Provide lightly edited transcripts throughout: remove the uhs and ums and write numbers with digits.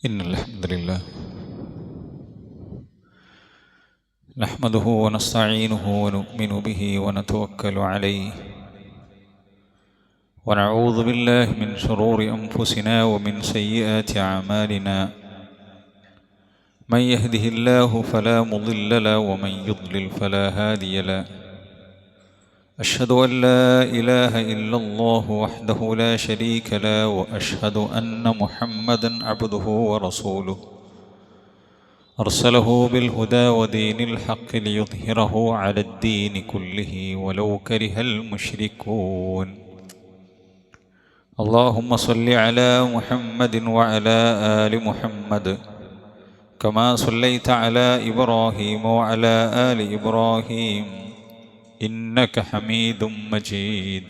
إن الحمد لله نحمده ونستعينه ونؤمن به ونتوكل عليه ونعوذ بالله من شرور أنفسنا ومن سيئات أعمالنا من يهده الله فلا مضل له ومن يضلل فلا هادي له أشهد أن لا إله إلا الله وحده لا شريك له وأشهد أن محمدا عبده ورسوله أرسله بالهدى ودين الحق ليظهره على الدين كله ولو كره المشركون اللهم صل على محمد وعلى آل محمد كما صليت على إبراهيم وعلى آل إبراهيم إنك حميد مجيد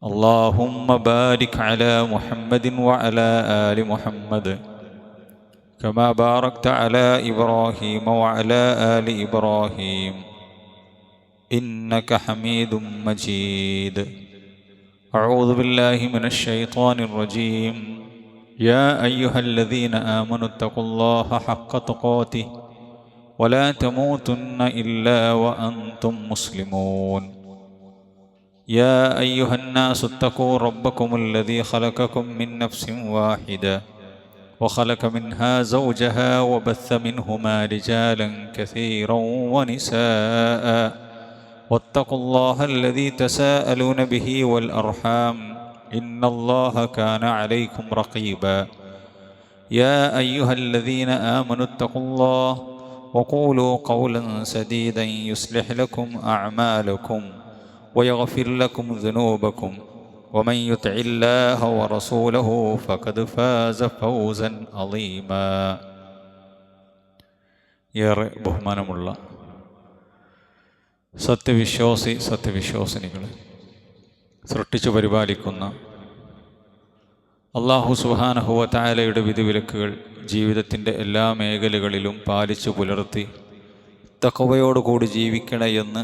اللهم بارك على محمد وعلى آل محمد كما باركت على إبراهيم وعلى آل إبراهيم إنك حميد مجيد أعوذ بالله من الشيطان الرجيم يا أيها الذين آمنوا اتقوا الله حق تقاته ولا تموتن إلا وأنتم مسلمون يا أيها الناس اتقوا ربكم الذي خلقكم من نفس واحدة وخلق منها زوجها وبث منهما رجالا كثيرا ونساء واتقوا الله الذي تساءلون به والأرحام إن الله كان عليكم رقيبا يا أيها الذين آمنوا اتقوا الله وقولوا قولا سديدا يصلح لكم أعمالكم ويغفر لكم ذنوبكم ومن يطع الله ورسوله فقد فاز فوزا عظيما ഏറെ ബഹുമാനമുള്ള സത്യവിശ്വാസിനികളെ, സൃഷ്ടിച്ചു പരിപാലിക്കുന്ന അല്ലാഹു സുബ്ഹാനഹു വ തആലയുടെ വിധിവിലക്കുകൾ ജീവിതത്തിൻ്റെ എല്ലാ മേഖലകളിലും പാലിച്ചു പുലർത്തി തഖ്വയോടുകൂടി ജീവിക്കണമെന്ന്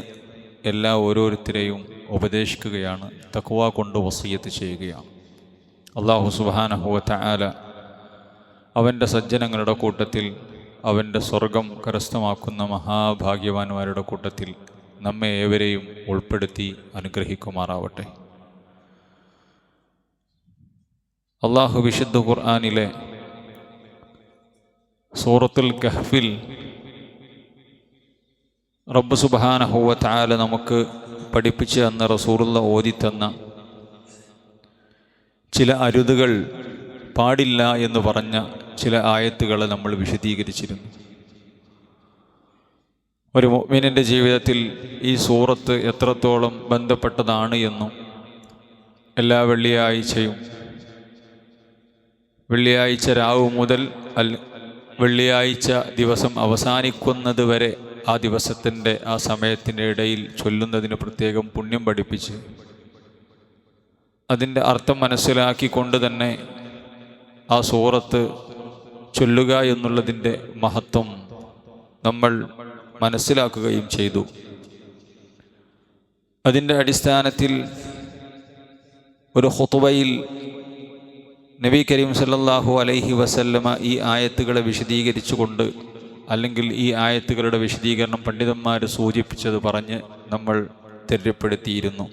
എല്ലാ ഓരോരുത്തരെയും ഉപദേശിക്കുകയാണ്, തഖ്വ കൊണ്ട് വസിയത്ത് ചെയ്യുകയാണ്. അല്ലാഹു സുബ്ഹാനഹു വ തആല അവൻ്റെ സജ്ജനങ്ങളുടെ കൂട്ടത്തിൽ അവൻ്റെ സ്വർഗം കരസ്ഥമാക്കുന്ന മഹാഭാഗ്യവാന്മാരുടെ കൂട്ടത്തിൽ നമ്മെ ഏവരെയും ഉൾപ്പെടുത്തി അനുഗ്രഹിക്കുമാറാവട്ടെ. അല്ലാഹു വിശുദ്ധ ഖുർആനിലെ സൂറത്തുൽ കഹ്ഫിൽ റബ്ബ് സുബ്ഹാനഹു വ തആല നമുക്ക് പഠിപ്പിച്ച് തന്ന, റസൂലുള്ള ഓതിത്തന്ന ചില അരുതുകൾ, പാടില്ല എന്ന് പറഞ്ഞ ചില ആയത്തുകളെ നമ്മൾ വിശദീകരിച്ചിരുന്നു. ഒരു മുഅ്മിനിൻ്റെ ജീവിതത്തിൽ ഈ സൂറത്ത് എത്രത്തോളം ബന്ധപ്പെട്ടതാണ് എന്നും എല്ലാ വെള്ളിയാഴ്ച രാവ് മുതൽ വെള്ളിയാഴ്ച ദിവസം അവസാനിക്കുന്നത് വരെ ആ ദിവസത്തിൻ്റെ ആ സമയത്തിൻ്റെ ഇടയിൽ ചൊല്ലുന്നതിന് പ്രത്യേകം പുണ്യം പഠിപ്പിച്ച് അതിൻ്റെ അർത്ഥം മനസ്സിലാക്കിക്കൊണ്ട് തന്നെ ആ സൂറത്ത് ചൊല്ലുക എന്നുള്ളതിൻ്റെ മഹത്വം നമ്മൾ മനസ്സിലാക്കുകയും ചെയ്തു. അതിൻ്റെ അടിസ്ഥാനത്തിൽ ഒരു ഖുതുബയിൽ നബി കരീം സല്ലല്ലാഹു അലൈഹി വസല്ലമ ഈ ആയത്തുകളെ വിശദീകരിച്ചുകൊണ്ട്, അല്ലെങ്കിൽ ഈ ആയത്തുകളുടെ വിശദീകരണം പണ്ഡിതന്മാർ സൂചിപ്പിച്ചത് പറഞ്ഞ് നമ്മൾ തെര്യപ്പെടുത്തിയിരുന്നു.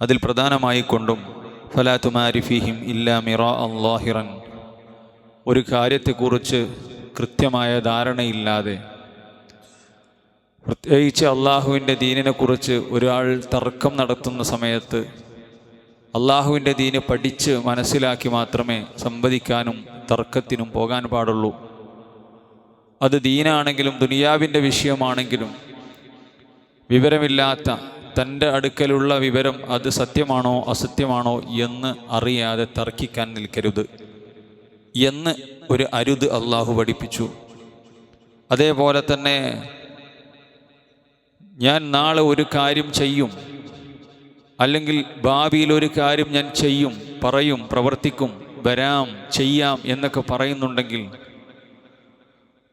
അതിൽ പ്രധാനമായി കൊണ്ടും ഫലാ തുമാരി ഫീഹിം ഇല്ലാ മിറാഅൻ ളാഹിറൻ, ഒരു കാര്യത്തെക്കുറിച്ച് കൃത്യമായ ധാരണയില്ലാതെ, പ്രത്യേകിച്ച് അള്ളാഹുവിൻ്റെ ദീനിനെക്കുറിച്ച് ഒരാൾ തർക്കം നടത്തുന്ന സമയത്ത് അള്ളാഹുവിൻ്റെ ദീന് പഠിച്ച് മനസ്സിലാക്കി മാത്രമേ സംവദിക്കാനും തർക്കത്തിനും പോകാൻ പാടുള്ളൂ. അത് ദീനാണെങ്കിലും ദുനിയാവിൻ്റെ വിഷയമാണെങ്കിലും വിവരമില്ലാത്ത, തൻ്റെ അടുക്കലുള്ള വിവരം അത് സത്യമാണോ അസത്യമാണോ എന്ന് അറിയാതെ തർക്കിക്കാൻ നിൽക്കരുത് എന്ന് ഒരു അരുത് അള്ളാഹു പഠിപ്പിച്ചു. അതേപോലെ തന്നെ ഞാൻ നാളെ ഒരു കാര്യം ചെയ്യും, അല്ലെങ്കിൽ ഭാവിയിൽ ഒരു കാര്യം ഞാൻ ചെയ്യും, പറയും, പ്രവർത്തിക്കും, വരാം, ചെയ്യാം എന്നൊക്കെ പറയുന്നുണ്ടെങ്കിൽ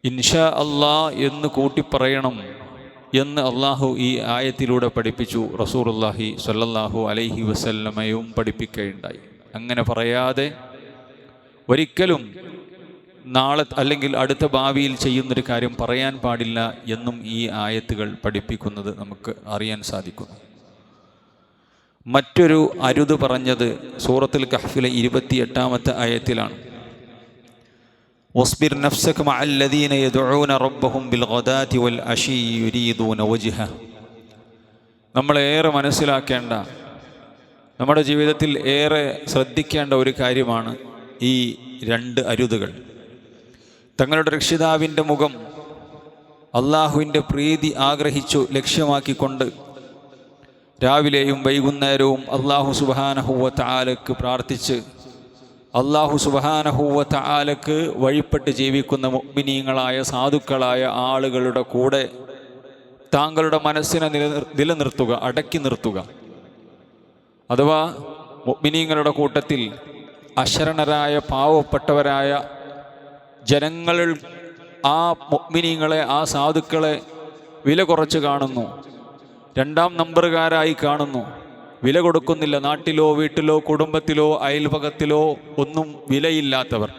ഇൻഷാ അല്ലാ എന്ന് കൂട്ടിപ്പറയണം എന്ന് അള്ളാഹു ഈ ആയത്തിലൂടെ പഠിപ്പിച്ചു. റസൂലുള്ളാഹി സ്വല്ലല്ലാഹു അലൈഹി വസല്ലമയും പഠിപ്പിക്കുകയുണ്ടായി. അങ്ങനെ പറയാതെ ഒരിക്കലും നാളെ അല്ലെങ്കിൽ അടുത്ത ഭാവിയിൽ ചെയ്യുന്നൊരു കാര്യം പറയാൻ പാടില്ല എന്നും ഈ ആയത്തുകൾ പഠിപ്പിക്കുന്നത് നമുക്ക് അറിയാൻ സാധിക്കുന്നു. മറ്റൊരു അരുത് പറഞ്ഞത് സൂറത്തുൽ കഹ്ഫിലെ 28-ാമത്തെ ആയത്തിലാണ്. വസ്ബിർ നഫ്സക മഅല്ലദീന യദ്ഊന റബ്ബഹും ബിൽഗദാതി വൽ അശീ യുരീദൂന വജ്ഹ. നമ്മളേറെ മനസ്സിലാക്കേണ്ട, നമ്മുടെ ജീവിതത്തിൽ ഏറെ ശ്രദ്ധിക്കേണ്ട ഒരു കാര്യമാണ് ഈ രണ്ട് അരുതുകൾ. തങ്ങളുടെ രക്ഷിതാവിൻ്റെ മുഖം, അള്ളാഹുവിൻ്റെ പ്രീതി ആഗ്രഹിച്ചു ലക്ഷ്യമാക്കിക്കൊണ്ട് രാവിലെയും വൈകുന്നേരവും അള്ളാഹു സുബ്ഹാനഹു വ തആലക്ക് പ്രാർത്ഥിച്ച് അള്ളാഹു സുബ്ഹാനഹു വ തആലക്ക് വഴിപ്പെട്ട് ജീവിക്കുന്ന മുഅ്മിനീങ്ങളായ സാധുക്കളായ ആളുകളുടെ കൂടെ താങ്കളുടെ മനസ്സിനെ നിലനിർത്തുക, അടക്കി നിർത്തുക. അഥവാ മുഅ്മിനീങ്ങളുടെ കൂട്ടത്തിൽ അശരണരായ പാവപ്പെട്ടവരായ ജനങ്ങളിൽ ആ മുഅ്മിനീങ്ങളെ, ആ സാധുക്കളെ വില കുറച്ച് കാണുന്നു, രണ്ടാം നമ്പറുകാരായി കാണുന്നു, വില കൊടുക്കുന്നില്ല. നാട്ടിലോ വീട്ടിലോ കുടുംബത്തിലോ അയൽപക്കത്തിലോ ഒന്നും വിലയില്ലാത്തവർ,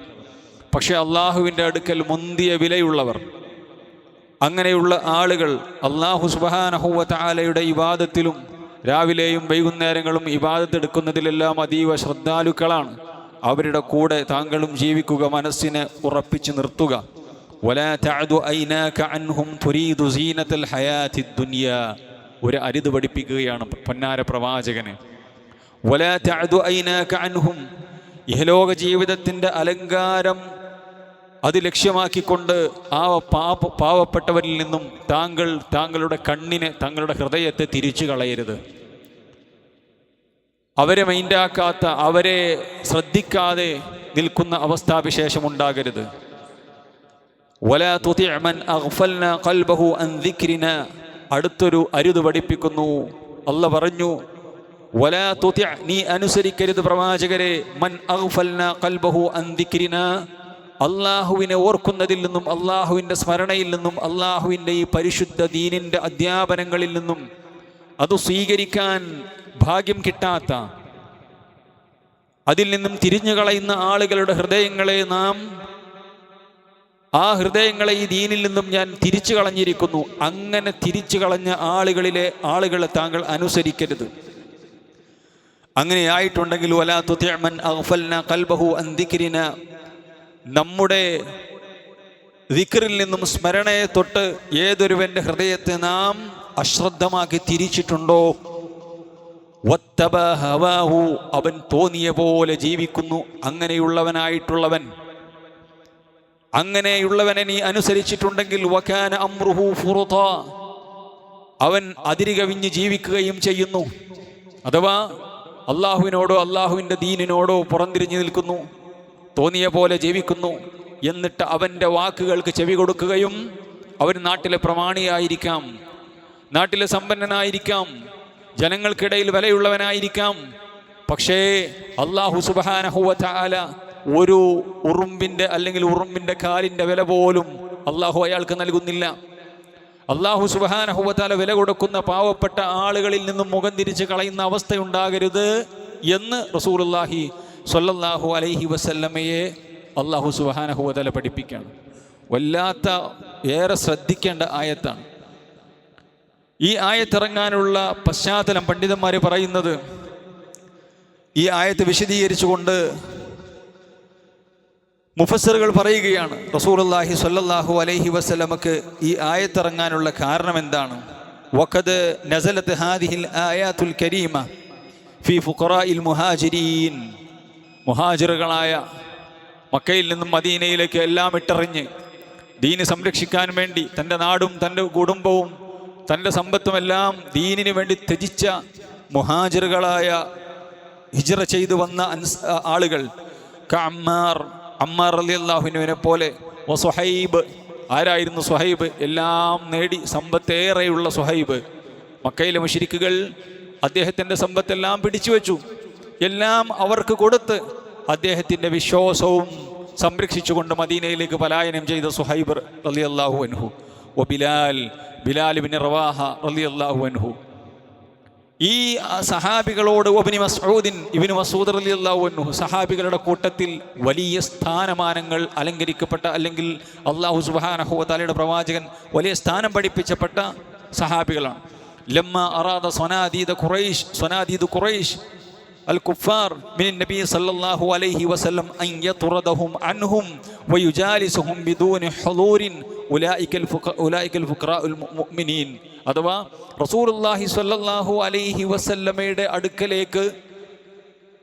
പക്ഷെ അള്ളാഹുവിൻ്റെ അടുക്കൽ മുന്തിയ വിലയുള്ളവർ. അങ്ങനെയുള്ള ആളുകൾ അള്ളാഹു സുബ്ഹാനഹു വ തആലയുടെ ഇബാദത്തിലും രാവിലെയും വൈകുന്നേരങ്ങളും ഇബാദത്ത് എടുക്കുന്നതിലെല്ലാം അതീവ ശ്രദ്ധാലുക്കളാണ്. അവരുടെ കൂടെ താങ്കളും ജീവിക്കുക, മനസ്സിനെ ഉറപ്പിച്ച് നിർത്തുക. വലാ തഅദു ഐനാക അൻഹും തുരീദു സീനത്തൽ ഹയാത്തിദ് ദുനിയാ. ഒരു അരുത് പഠിപ്പിക്കുകയാണ് പൊന്നാര പ്രവാചകന്. വലാ തഅദു ഐനാക അൻഹും, ഇഹലോക ജീവിതത്തിൻ്റെ അലങ്കാരം അത് ലക്ഷ്യമാക്കിക്കൊണ്ട് ആ പാവപ്പെട്ടവരിൽ നിന്നും താങ്കളുടെ കണ്ണിനെ, താങ്കളുടെ ഹൃദയത്തെ തിരിച്ചു കളയരുത്. അവരെ മൈൻഡാക്കാത്ത, അവരെ ശ്രദ്ധിക്കാതെ നിൽക്കുന്ന അവസ്ഥാവിശേഷം ഉണ്ടാകരുത്. വലാ തുതിഅ മൻ അഗ്ഫൽനാ ഖൽബഹു അൻ ദിക്രിനാ. അടുത്തൊരു അരുത് പഠിപ്പിക്കുന്നു. അല്ലാഹ് പറഞ്ഞു, വലാ തുതിഅ, നീ അനുസരിക്കരുത് പ്രവാചകരെ, മൻ അഗ്ഫൽനാ ഖൽബഹു അൻ ദിക്രിനാ, അള്ളാഹുവിനെ ഓർക്കുന്നതിൽ നിന്നും, അള്ളാഹുവിൻ്റെ സ്മരണയിൽ നിന്നും, അള്ളാഹുവിൻ്റെ ഈ പരിശുദ്ധ ദീനിൻ്റെ അധ്യാപനങ്ങളിൽ നിന്നും അത് സ്വീകരിക്കാൻ ഭാഗ്യം കിട്ടാത്ത, അതിൽ നിന്നും തിരിഞ്ഞു കളയുന്ന ആളുകളുടെ ഹൃദയങ്ങളെ ആ ഹൃദയങ്ങളെ ഈ ദീനിൽ നിന്നും ഞാൻ തിരിച്ചു കളഞ്ഞിരിക്കുന്നു. അങ്ങനെ തിരിച്ചു കളഞ്ഞ ആളുകളെ താങ്കൾ അനുസരിക്കരുത്. അങ്ങനെയായിട്ടുണ്ടെങ്കിൽ വലാ തുതിഅ മൻ അഗ്ഫൽനാ ഖൽബഹു അൻ ദിക്രിനാ, നമ്മുടെ ദിക്റിൽ നിന്നും സ്മരണയെ തൊട്ട് ഏതൊരുവൻ്റെ ഹൃദയത്തെ നാം അശ്രദ്ധമാക്കി തിരിച്ചിട്ടുണ്ടോ, വത്തബ ഹവാഹു, അവൻ തോന്നിയ പോലെ ജീവിക്കുന്നു, അങ്ങനെയുള്ളവനെ നീ അനുസരിച്ചിട്ടുണ്ടെങ്കിൽ വകാന അംറുഹു ഫുറുതാ, അവൻ അതിരുകവിഞ്ഞ് ജീവിക്കുകയും ചെയ്യുന്നു. അഥവാ അള്ളാഹുവിനോടോ അള്ളാഹുവിൻ്റെ ദീനിനോടോ പുറംതിരിഞ്ഞു നിൽക്കുന്നു, തോന്നിയ പോലെ ജീവിക്കുന്നു. എന്നിട്ട് അവൻ്റെ വാക്കുകൾക്ക് ചെവി കൊടുക്കുകയും, അവൻ നാട്ടിലെ പ്രമാണിയായിരിക്കാം, നാട്ടിലെ സമ്പന്നനായിരിക്കാം, ജനങ്ങൾക്കിടയിൽ വിലയുള്ളവനായിരിക്കാം, പക്ഷേ അല്ലാഹു സുബ്ഹാനഹു വ തആല ഒരു ഉറുമ്പിൻ്റെ അല്ലെങ്കിൽ ഉറുമ്പിൻ്റെ കാലിൻ്റെ വില പോലും അള്ളാഹു അയാൾക്ക് നൽകുന്നില്ല. അല്ലാഹു സുബ്ഹാനഹു വ തആല വില കൊടുക്കുന്ന പാവപ്പെട്ട ആളുകളിൽ നിന്നും മുഖം തിരിച്ച് കളയുന്ന അവസ്ഥയുണ്ടാകരുത് എന്ന് റസൂലുള്ളാഹി സ്വല്ലല്ലാഹു അലൈഹി വസല്ലമയെ അല്ലാഹു സുബ്ഹാനഹു വ തആല പഠിപ്പിക്കുകയാണ്. വല്ലാത്ത, ഏറെ ശ്രദ്ധിക്കേണ്ട ആയത്താണ്. ഈ ആയത്തിറങ്ങാനുള്ള പശ്ചാത്തലം പണ്ഡിതന്മാർ പറയുന്നത്, ഈ ആയത്ത് വിശദീകരിച്ചുകൊണ്ട് മുഫസ്സിറുകൾ പറയുകയാണ്, റസൂലുള്ളാഹി സ്വല്ലല്ലാഹു അലൈഹി വസല്ലമക്ക് ഈ ആയത്തിറങ്ങാനുള്ള കാരണം എന്താണ്? വഖദ് നസലത് ഹാദിഹിൽ ആയാത്തുൽ കരീമ ഫീ ഫുഖറാഇൽ മുഹാജിരീൻ. മുഹാജിറുകളായ, മക്കയിൽ നിന്നും മദീനയിലേക്ക് എല്ലാം ഇട്ടെറിഞ്ഞ് ദീന് സംരക്ഷിക്കാൻ വേണ്ടി തൻ്റെ നാടും തൻ്റെ കുടുംബവും തൻ്റെ സമ്പത്തുമെല്ലാം ദീനിന് വേണ്ടി ത്യജിച്ച മുഹാജിറുകളായ, ഹിജ്റ ചെയ്തു വന്ന ആളുകൾ, അമ്മാർ റളിയല്ലാഹുവിനെ പോലെ, സുഹൈബ്. ആരായിരുന്നു സുഹൈബ്? എല്ലാം നേടി സമ്പത്തേറെയുള്ള സുഹൈബ്. മക്കയിലെ മുശ്രിക്കുകൾ അദ്ദേഹത്തിൻ്റെ സമ്പത്തെല്ലാം പിടിച്ചു വെച്ചു, എല്ലാം അവർക്ക് കൊടുത്ത് അദ്ദേഹത്തിൻ്റെ വിശ്വാസവും സംരക്ഷിച്ചുകൊണ്ട് മദീനയിലേക്ക് പലായനം ചെയ്ത സുഹൈബ് റളിയല്ലാഹു അൻഹു. ബിലാൽ ബിൻ റവാഹ റളിയല്ലാഹു അൻഹു. ഈ സഹാബികളോട് ഇബ്നു മസ്ഊദ് റളിയല്ലാഹു അൻഹു സഹാബികളുടെ കൂട്ടത്തിൽ വലിയ സ്ഥാനമാനങ്ങൾ അലങ്കരിക്കപ്പെട്ട, അല്ലെങ്കിൽ അല്ലാഹു സുബ്ഹാനഹു വ തആലയുടെ പ്രവാചകൻ വലിയ സ്ഥാനം പഠിപ്പിച്ചപ്പെട്ട സഹാബികളാണ്. ലമ്മ അറാദ സ്വനാദീദ് ഖുറൈശ് الكفار من النبي صلى الله عليه وسلم أن يطردهم عنهم ويجالسهم بدون حضور أولئك الفقراء المؤمنين. അഥവാ റസൂലുള്ളാഹി സ്വല്ലല്ലാഹു അലൈഹി വസല്ലമയുടെ അടുക്കലേക്ക്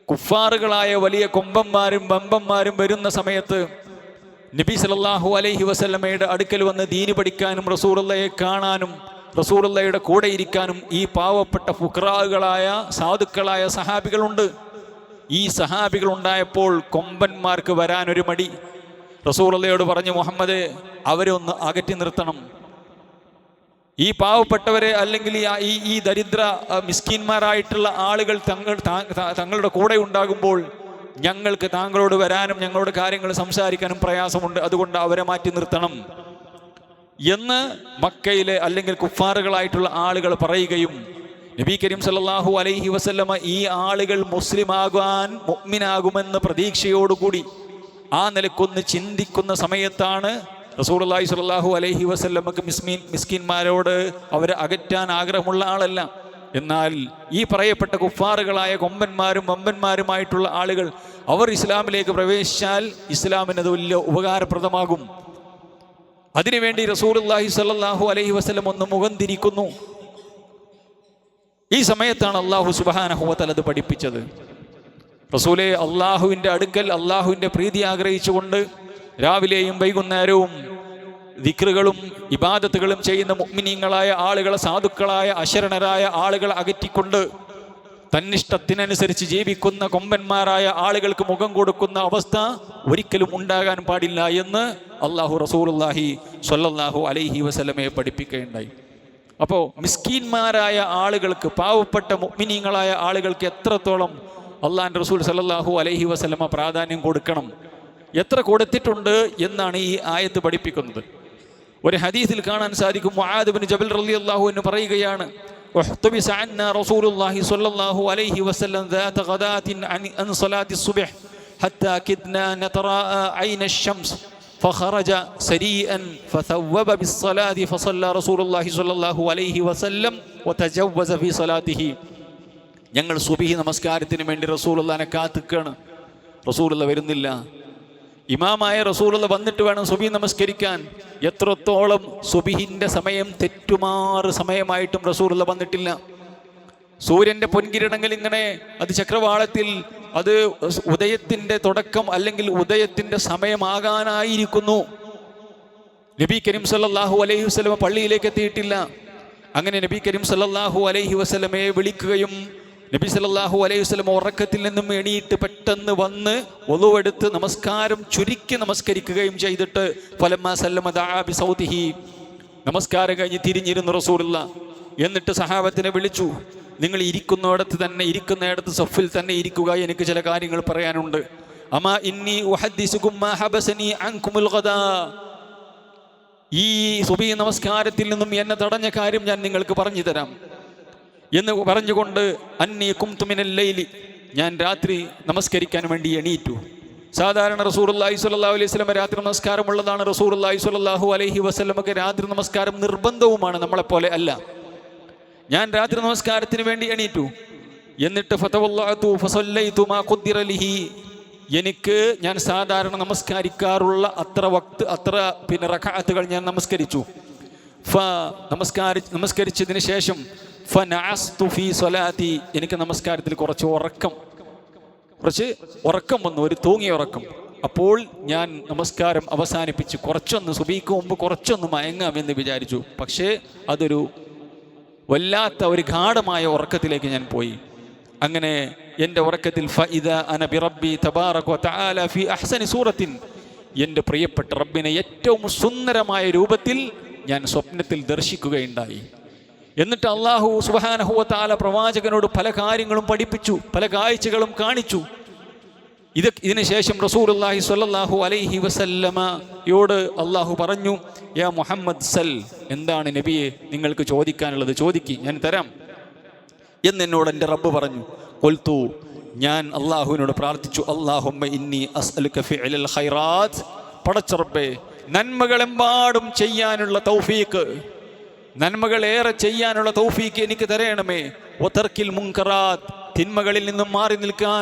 കുഫാറുകളായ വലിയ കൊമ്പന്മാരും ബമ്പന്മാരും വരുന്ന സമയത്ത് നബി സല്ലല്ലാഹു അലൈഹി വസല്ലമയുടെ അടുക്കൽ വന്ന് ദീന് പഠിക്കാനും റസൂലുള്ളാഹിയെ കാണാനും റസൂലുള്ളാഹിയുടെ കൂടെ ഇരിക്കാനും ഈ പാവപ്പെട്ട ഫുഖറാകളായ സാധുക്കളായ സഹാബികളുണ്ട്. ഈ സഹാബികൾ ഉണ്ടായപ്പോൾ കൊമ്പന്മാർക്ക് വരാനൊരു മടി. റസൂലുള്ളാഹിയോട് പറഞ്ഞു, മുഹമ്മദ്, അവരെ ഒന്ന് അകറ്റി നിർത്തണം. ഈ പാവപ്പെട്ടവരെ, അല്ലെങ്കിൽ ഈ ദരിദ്ര മിസ്കീന്മാരായിട്ടുള്ള ആളുകൾ തങ്ങളുടെ കൂടെ ഉണ്ടാകുമ്പോൾ ഞങ്ങൾക്ക് താങ്കളോട് വരാനും ഞങ്ങളോട് കാര്യങ്ങൾ സംസാരിക്കാനും പ്രയാസമുണ്ട്, അതുകൊണ്ട് അവരെ മാറ്റി നിർത്തണം എന്ന് മക്കയിലെ അല്ലെങ്കിൽ കുഫാറുകളായിട്ടുള്ള ആളുകൾ പറയുകയും നബി കരീം സല്ലല്ലാഹു അലൈഹി വസല്ലമ ഈ ആളുകൾ മുഅ്മിനാകുമെന്ന പ്രതീക്ഷയോടുകൂടി ആ നിലക്കൊന്ന് ചിന്തിക്കുന്ന സമയത്താണ് റസൂലുള്ളാഹി സ്വല്ലല്ലാഹു അലൈഹി വസല്ലമക്ക് മിസ്കീന്മാരോട് അവരെ അകറ്റാൻ ആഗ്രഹമുള്ള ആളല്ല. എന്നാൽ ഈ പറയപ്പെട്ട കുഫാറുകളായ കൊമ്പന്മാരും വമ്പന്മാരുമായിട്ടുള്ള ആളുകൾ അവർ ഇസ്ലാമിലേക്ക് പ്രവേശിച്ചാൽ ഇസ്ലാമിനത് വലിയ ഉപകാരപ്രദമാകും. അതിനുവേണ്ടി റസൂലുള്ളാഹി സ്വല്ലല്ലാഹു അലൈഹി വസല്ലം ഒന്ന് മുഖം തിരിക്കുന്നു. ഈ സമയത്താണ് അല്ലാഹു സുബ്ഹാനഹു വ തആല അത് പഠിപ്പിച്ചത്. റസൂലേ, അള്ളാഹുവിൻ്റെ അടുക്കൽ അള്ളാഹുവിൻ്റെ പ്രീതി ആഗ്രഹിച്ചുകൊണ്ട് രാവിലെയും വൈകുന്നേരവും ദിക്റുകളും ഇബാദത്തുകളും ചെയ്യുന്ന മുഅ്മിനീങ്ങളായ ആളുകളെ, സാധുക്കളായ അശരണരായ ആളുകളെ അകറ്റിക്കൊണ്ട് തന്നിഷ്ടത്തിനനുസരിച്ച് ജീവിക്കുന്ന കൊമ്പന്മാരായ ആളുകൾക്ക് മുഖം കൊടുക്കുന്ന അവസ്ഥ ഒരിക്കലും ഉണ്ടാകാൻ പാടില്ല എന്ന് അല്ലാഹു റസൂലുള്ളാഹി സ്വല്ലല്ലാഹു അലൈഹി വസല്ലമയെ പഠിപ്പിക്കുകയുണ്ടായി. അപ്പോൾ മിസ്കീന്മാരായ ആളുകൾക്ക്, പാവപ്പെട്ട മുഅ്മിനീങ്ങളായ ആളുകൾക്ക് എത്രത്തോളം അള്ളാഹുവിൻ്റെ റസൂൽ സ്വല്ലല്ലാഹു അലൈഹി വസല്ലമ പ്രാധാന്യം കൊടുക്കണം, എത്ര കൊടുത്തിട്ടുണ്ട് എന്നാണ് ഈ ആയത്ത് പഠിപ്പിക്കുന്നത്. ഒരു ഹദീസിൽ കാണാൻ സാധിക്കും, മുആദ് ഇബ്നു ജബൽ റളിയല്ലാഹു അൻഹു പറയുകയാണ്, احتبس عنا رسول الله صلى الله عليه وسلم ذات غداة عن صلاة الصبح حتى كدنا نتراءى عين الشمس فخرج سريئا فثوب بالصلاة فصلى رسول الله صلى الله عليه وسلم وتجوز في صلاته. ഞങ്ങൾ സുബഹി നമസ്കാരത്തിന് വേണ്ടി റസൂലുള്ളാഹിനെ കാത്തുക്കാണ്. റസൂലുള്ള വരുന്നില്ല. ഇമാമായ റസൂലുള്ള വന്നിട്ട് വേണം സുബഹി നമസ്കരിക്കാൻ. എത്രത്തോളം സുബഹിൻ്റെ സമയം തെറ്റുമാറ് സമയമായിട്ടും റസൂലുള്ള വന്നിട്ടില്ല. സൂര്യൻ്റെ പൊൻകിരണങ്ങൾ ഇങ്ങനെ അത് ചക്രവാളത്തിൽ അത് ഉദയത്തിൻ്റെ തുടക്കം അല്ലെങ്കിൽ ഉദയത്തിൻ്റെ സമയമാകാനായിരിക്കുന്നു. നബി കരീം സല്ലല്ലാഹു അലൈഹി വസല്ലമ പള്ളിയിലേക്ക് എത്തിയിട്ടില്ല. അങ്ങനെ നബി കരീം സല്ലല്ലാഹു അലൈഹി വസല്ലമയെ വിളിക്കുകയും നബി സല്ലല്ലാഹു അലൈഹി വസല്ലം ഉറക്കത്തിൽ നിന്നും എണീറ്റ് പെട്ടെന്ന് വന്ന് വുളൂവെടുത്ത് നമസ്കാരം ചുരുക്കി നമസ്കരിക്കുകയും ചെയ്തിട്ട് ഫലമ്മാ സല്ലമ ദഅ ബിസൗതിഹി, നമസ്കാരം കഴിഞ്ഞ് തിരിഞ്ഞിരുന്നു റസൂലുള്ള. എന്നിട്ട് സഹാബത്തിനെ വിളിച്ചു, നിങ്ങൾ ഇരിക്കുന്നിടത്ത് സഫിൽ തന്നെ ഇരിക്കുക, എനിക്ക് ചില കാര്യങ്ങൾ പറയാനുണ്ട്. അമാ ഇന്നി ഉഹദ്ദിസുകും മാ ഹബസനി അൻകുമുൽ ഗദാ, ഈ സുബഹി നമസ്കാരത്തിൽ നിന്നും എന്നെ തടഞ്ഞ കാര്യം ഞാൻ നിങ്ങൾക്ക് പറഞ്ഞു തരാം എന്ന് പറഞ്ഞുകൊണ്ട് അന്നി ഖുംതു മിനൽ ലൈലി, ഞാൻ രാത്രി നമസ്കരിക്കാൻ വേണ്ടി എണീറ്റു. സാധാരണ റസൂലുള്ളാഹി സ്വല്ലല്ലാഹു അലൈഹി വസല്ലം രാത്രി നമസ്കാരമുള്ളതാണ്. റസൂലുള്ളാഹി സ്വല്ലല്ലാഹു അലൈഹി വസല്ലമക്ക് രാത്രി നമസ്കാരം നിർബന്ധവുമാണ്, നമ്മളെപ്പോലെ അല്ല. ഞാൻ രാത്രി നമസ്കാരത്തിന് വേണ്ടി എണീറ്റു. എന്നിട്ട് ഫതവല്ലഅതു ഫസല്ലൈതു മാ ഖുദ്ദിറ ലിഹി, ഞാൻ സാധാരണ നമസ്കരിക്കാറുള്ള അത്ര റകഅത്തുകൾ ഞാൻ നമസ്കരിച്ചു. നമസ്കരിച്ചതിന് ശേഷം ഫനഅസ്തു ഫീ സ്വലാത്തി, എനിക്ക് നമസ്കാരത്തിൽ കുറച്ച് ഉറക്കം വന്നു, ഒരു തൂങ്ങിയ ഉറക്കം. അപ്പോൾ ഞാൻ നമസ്കാരം അവസാനിപ്പിച്ച് സുബഹിക്ക് മുമ്പ് കുറച്ചൊന്ന് മയങ്ങാമെന്ന് വിചാരിച്ചു. പക്ഷേ അതൊരു വല്ലാത്ത ഒരു ഗാഢമായ ഉറക്കത്തിലേക്ക് ഞാൻ പോയി. അങ്ങനെ എൻ്റെ ഉറക്കത്തിൽ ഫഇദാ അന ബിറബ്ബി തബാറക വതആല ഫീ അഹ്സനി സൂറത്തിൻ, എൻ്റെ പ്രിയപ്പെട്ട റബ്ബിനെ ഏറ്റവും സുന്ദരമായ രൂപത്തിൽ ഞാൻ സ്വപ്നത്തിൽ ദർശിക്കുകയുണ്ടായി. എന്നിട്ട് അല്ലാഹു സുബ്ഹാനഹു വ തആല പ്രവാചകനോട് പല കാര്യങ്ങളും പഠിപ്പിച്ചു, പല കാഴ്ചകളും കാണിച്ചു. ഇതിന് ശേഷം റസൂലുള്ളാഹി സ്വല്ലല്ലാഹു അലൈഹി വസല്ലമയോട് അല്ലാഹു പറഞ്ഞു, യാ മുഹമ്മദ് സൽ, എന്താണ് നബിയെ നിങ്ങൾക്ക് ചോദിക്കാനുള്ളത് ചോദിക്കി, ഞാൻ തരാം. എന്നോട് എൻ്റെ റബ്ബ് പറഞ്ഞു. ഖുൽതു, ഞാൻ അള്ളാഹുവിനോട് പ്രാർത്ഥിച്ചു, അല്ലാഹുമ്മ ഇന്നി അസ്അലുക ഫിഅലൽ ഖൈറാത്ത്, പടച്ച റബ്ബേ നന്മകളെമ്പാടും ചെയ്യാനുള്ള തൗഫീഖ്, നന്മകളേറെ ചെയ്യാനുള്ള തൗഫീഖ് എനിക്ക് തരയണമേ. വതർക്കിൽ മുൻകറാത്ത്, തിന്മകളിൽ നിന്നും മാറി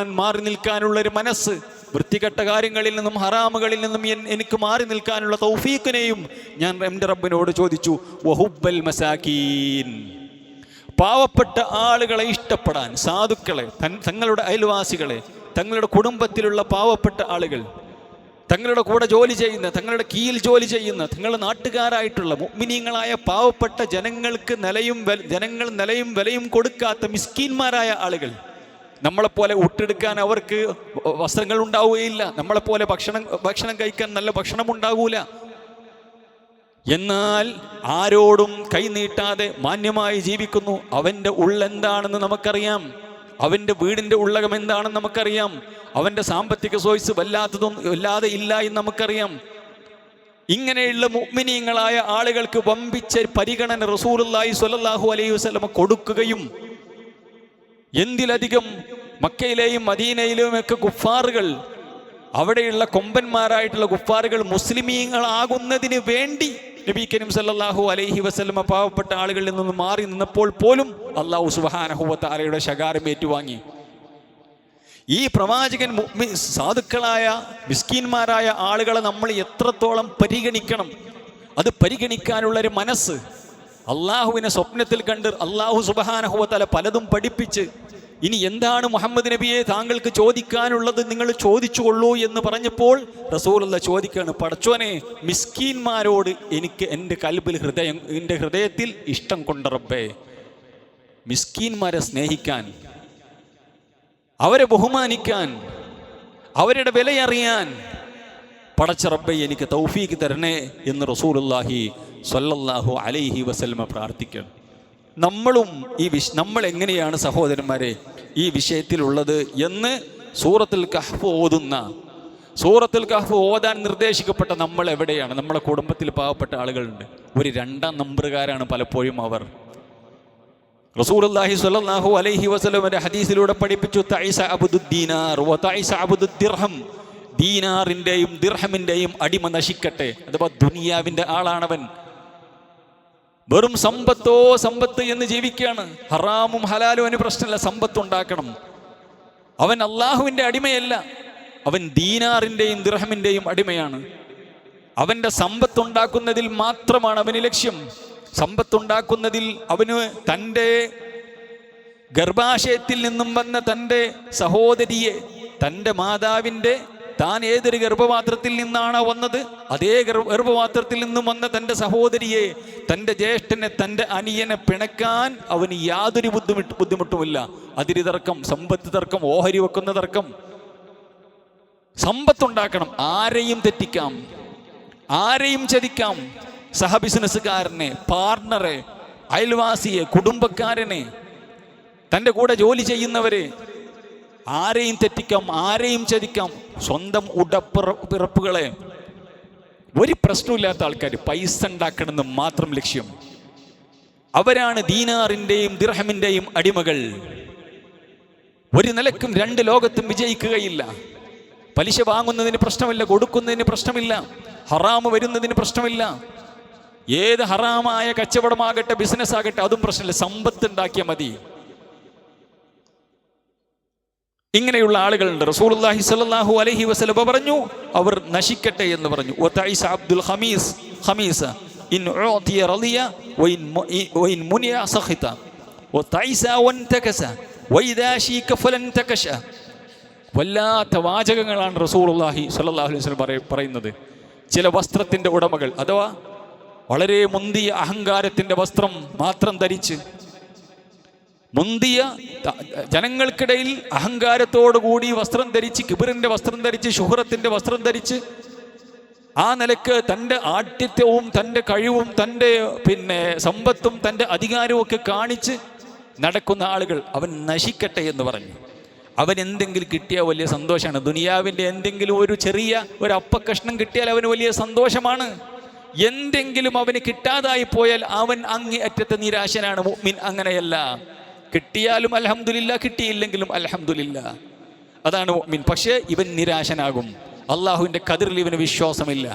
നിൽക്കാനുള്ളൊരു മനസ്സ്, വൃത്തികെട്ട കാര്യങ്ങളിൽ നിന്നും ഹറാമുകളിൽ നിന്നും എനിക്ക് മാറി നിൽക്കാനുള്ള തൗഫീഖിനെയും ഞാൻ എൻ്റെ റബ്ബിനോട് ചോദിച്ചു. വഹുബ്ബൽ മസാകീൻ, പാവപ്പെട്ട ആളുകളെ ഇഷ്ടപ്പെടാൻ, സാധുക്കളെ, തങ്ങളുടെ അയൽവാസികളെ, തങ്ങളുടെ കുടുംബത്തിലുള്ള പാവപ്പെട്ട ആളുകൾ, തങ്ങളുടെ കൂടെ ജോലി ചെയ്യുന്ന, തങ്ങളുടെ കീഴിൽ ജോലി ചെയ്യുന്ന, തങ്ങളുടെ നാട്ടുകാരായിട്ടുള്ള മുഅ്മിനീങ്ങളായ പാവപ്പെട്ട ജനങ്ങൾ നിലയും വിലയും കൊടുക്കാത്ത മിസ്കീന്മാരായ ആളുകൾ, നമ്മളെപ്പോലെ ഉട്ടെടുക്കാൻ അവർക്ക് വസ്ത്രങ്ങൾ ഉണ്ടാവുകയില്ല, നമ്മളെപ്പോലെ ഭക്ഷണം കഴിക്കാൻ നല്ല ഭക്ഷണം ഉണ്ടാകൂല, എന്നാൽ ആരോടും കൈനീട്ടാതെ മാന്യമായി ജീവിക്കുന്നു. അവൻ്റെ ഉള്ളെന്താണെന്ന് നമുക്കറിയാം, അവൻ്റെ വീടിൻ്റെ ഉള്ളകം എന്താണെന്ന് നമുക്കറിയാം, അവൻ്റെ സാമ്പത്തിക സോഴ്സ് വല്ലാതെ ഇല്ല എന്ന് നമുക്കറിയാം. ഇങ്ങനെയുള്ള മുഅ്മിനീങ്ങളായ ആളുകൾക്ക് വമ്പിച്ച പരിഗണന റസൂലുള്ളാഹി സ്വല്ലല്ലാഹു അലൈഹി വസല്ലം കൊടുക്കുകയും, എന്തിലധികം മക്കയിലെയും മദീനയിലെയും ഒക്കെ കുഫാറുകൾ, അവിടെയുള്ള കൊമ്പന്മാരായിട്ടുള്ള കുഫാറുകൾ മുസ്ലിമീങ്ങളാകുന്നതിന് വേണ്ടി നബി കരീം സല്ലല്ലാഹു അലൈഹി വസല്ലം പാവപ്പെട്ട ആളുകളിൽ നിന്ന് മാറി നിന്നപ്പോൾ പോലും അല്ലാഹു സുബ്ഹാനഹു വ തആലയുടെ ശകാരം ഏറ്റുവാങ്ങി. ഈ പ്രവാചകൻ സാധുക്കളായ മിസ്കീന്മാരായ ആളുകളെ നമ്മൾ എത്രത്തോളം പരിഗണിക്കണം, അത് പരിഗണിക്കാനുള്ളൊരു മനസ്സ് അള്ളാഹുവിനെ സ്വപ്നത്തിൽ കണ്ട് അല്ലാഹു സുബ്ഹാനഹു വ തആല പലതും പഠിപ്പിച്ച്, ഇനി എന്താണ് മുഹമ്മദ് നബിയെ താങ്കൾക്ക് ചോദിക്കാനുള്ളത്, നിങ്ങൾ ചോദിച്ചുകൊള്ളൂ എന്ന് പറഞ്ഞപ്പോൾ റസൂലുള്ള ചോദിക്കുകയാണ്, പടച്ചോനെ മിസ്കീന്മാരോട് എനിക്ക് എൻ്റെ ഹൃദയത്തിൽ ഇഷ്ടം കൊണ്ട് റബ്ബേ, മിസ്കീന്മാരെ സ്നേഹിക്കാൻ, അവരെ ബഹുമാനിക്കാൻ, അവരുടെ വിലയറിയാൻ പടച്ച റബ്ബേ എനിക്ക് തൗഫീഖ് തരണേ എന്ന് റസൂലുള്ളാഹി സ്വല്ലല്ലാഹു അലൈഹി വസല്ലമ പ്രാർത്ഥിക്കണം. നമ്മളും നമ്മൾ എങ്ങനെയാണ് സഹോദരന്മാരെ ഈ വിഷയത്തിലുള്ളത് എന്ന് സൂറത്തുൽ കഹ്ഫ് ഓതാൻ നിർദ്ദേശിക്കപ്പെട്ട നമ്മൾ എവിടെയാണ്? നമ്മളെ കുടുംബത്തിൽ പാവപ്പെട്ട ആളുകളുണ്ട്, ഒരു 2ാം നമ്പറുകാരാണ് പലപ്പോഴും അവർ. റസൂലുള്ളാഹി സ്വല്ലല്ലാഹു അലൈഹി വസല്ലമയുടെ ഹദീസിലൂടെ പഠിപ്പിച്ചു, തഈസ അബ്ദുദ്ദീനാർ വ തഈസ അബ്ദുദ്ദിർഹം, ദീനാറിൻ്റെയും ദിർഹമിൻ്റെയും അടിമ നശിക്കട്ടെ. അഥവാ ദുനിയാവിൻ്റെ ആളാണവൻ, വെറും സമ്പത്ത് എന്ന് ജീവിക്കുകയാണ്. ഹറാമും ഹലാലും അവന് പ്രശ്നമില്ല, സമ്പത്തുണ്ടാക്കണം. അവൻ അള്ളാഹുവിൻ്റെ അടിമയല്ല, അവൻ ദീനാറിൻ്റെയും ദിർഹമിൻ്റെയും അടിമയാണ്. അവൻ്റെ സമ്പത്തുണ്ടാക്കുന്നതിൽ മാത്രമാണ് അവന് ലക്ഷ്യം. സമ്പത്തുണ്ടാക്കുന്നതിൽ അവന് തൻ്റെ ഗർഭാശയത്തിൽ നിന്നും വന്ന തൻ്റെ സഹോദരിയെ, തൻ്റെ മാതാവിൻ്റെ, താൻ ഏതൊരു ഗർഭപാത്രത്തിൽ നിന്നാണോ വന്നത് അതേ ഗർഭപാത്രത്തിൽ നിന്നും വന്ന തൻ്റെ സഹോദരിയെ, തൻ്റെ ജ്യേഷ്ഠനെ, തൻ്റെ അനിയനെ പിണക്കാൻ അവന് യാതൊരു ബുദ്ധിമുട്ടുമില്ല. അതിരി തർക്കം, സമ്പത്ത് തർക്കം, ഓഹരി വെക്കുന്ന തർക്കം. സമ്പത്തുണ്ടാക്കണം, ആരെയും തെറ്റിക്കാം, ആരെയും ചതിക്കാം. സഹബിസിനസ്സുകാരനെ, പാർട്ണറെ, അയൽവാസിയെ, കുടുംബക്കാരനെ, തൻ്റെ കൂടെ ജോലി ചെയ്യുന്നവരെ, ആരെയും തെറ്റിക്കാം, ആരെയും ചതിക്കാം. സ്വന്തം ഉടപ്പിറപ്പുകളെ, ഒരു പ്രശ്നമില്ലാത്ത ആൾക്കാർ, പൈസ ഉണ്ടാക്കണമെന്ന് മാത്രം ലക്ഷ്യം. അവരാണ് ദീനാറിൻ്റെയും ദിർഹമിൻ്റെയും അടിമകൾ. ഒരു നിലക്കും 2 ലോകത്തും വിജയിക്കുകയില്ല. പലിശ വാങ്ങുന്നതിന് പ്രശ്നമില്ല, കൊടുക്കുന്നതിന് പ്രശ്നമില്ല, ഹറാമ് വരുന്നതിന് പ്രശ്നമില്ല. ഏത് ഹറാമായ കച്ചവടമാകട്ടെ, ബിസിനസ് ആകട്ടെ, അതും പ്രശ്നമില്ല, സമ്പത്ത് ഉണ്ടാക്കിയാൽ മതി. ഇങ്ങനെയുള്ള ആളുകളുണ്ട്. റസൂലുള്ളാഹി സ്വല്ലല്ലാഹു അലൈഹി വസല്ലം പറഞ്ഞു, അവർ നശിക്കട്ടെ എന്ന് പറഞ്ഞു. വതഈസ അബ്ദുൽ ഖമീസ ഇൻ ഉഅതിയ റളിയ വഇൻ മുനിയ സഖിത വതഈസ വൻതകസ വഇദാ ശീക ഫലൻതകശ. വല്ലാത്ത വാചകങ്ങളാണ് റസൂലുള്ളാഹി സ്വല്ലല്ലാഹു അലൈഹി വസല്ലം പറയുന്നത്. ചില വസ്ത്രത്തിൻ്റെ ഉടമകൾ, അഥവാ വളരെ മുന്തിയ അഹങ്കാരത്തിൻ്റെ വസ്ത്രം മാത്രം ധരിച്ച്, മുന്തിയ ജനങ്ങൾക്കിടയിൽ അഹങ്കാരത്തോടുകൂടി വസ്ത്രം ധരിച്ച്, കിബിറിൻ്റെ വസ്ത്രം ധരിച്ച്, ശുഹ്റത്തിൻ്റെ വസ്ത്രം ധരിച്ച്, ആ നിലക്ക് തൻ്റെ ആഠ്യത്വവും തൻ്റെ കഴിവും തൻ്റെ സമ്പത്തും തൻ്റെ അധികാരവും ഒക്കെ കാണിച്ച് നടക്കുന്ന ആളുകൾ, അവൻ നശിക്കട്ടെ എന്ന് പറഞ്ഞു. അവൻ എന്തെങ്കിലും കിട്ടിയാൽ വലിയ സന്തോഷമാണ്. ദുനിയാവിൻ്റെ എന്തെങ്കിലും ഒരു ചെറിയ ഒരു അപ്പക്കഷ്ണം കിട്ടിയാൽ അവന് വലിയ സന്തോഷമാണ്. എന്തെങ്കിലും അവന് കിട്ടാതായി പോയാൽ അവൻ അങ്ങേയറ്റത്തെ നിരാശനാണ്. മുഅ്മിൻ അങ്ങനെയല്ല. കിട്ടിയാലും അൽഹംദുലില്ലാ, കിട്ടിയില്ലെങ്കിലും അൽഹംദുലില്ലാ. അതാണ് മുഅ്മിൻ. പക്ഷേ ഇവൻ നിരാശനാകും, അള്ളാഹുവിൻ്റെ ഖദറിൽ ഇവന് വിശ്വാസമില്ല.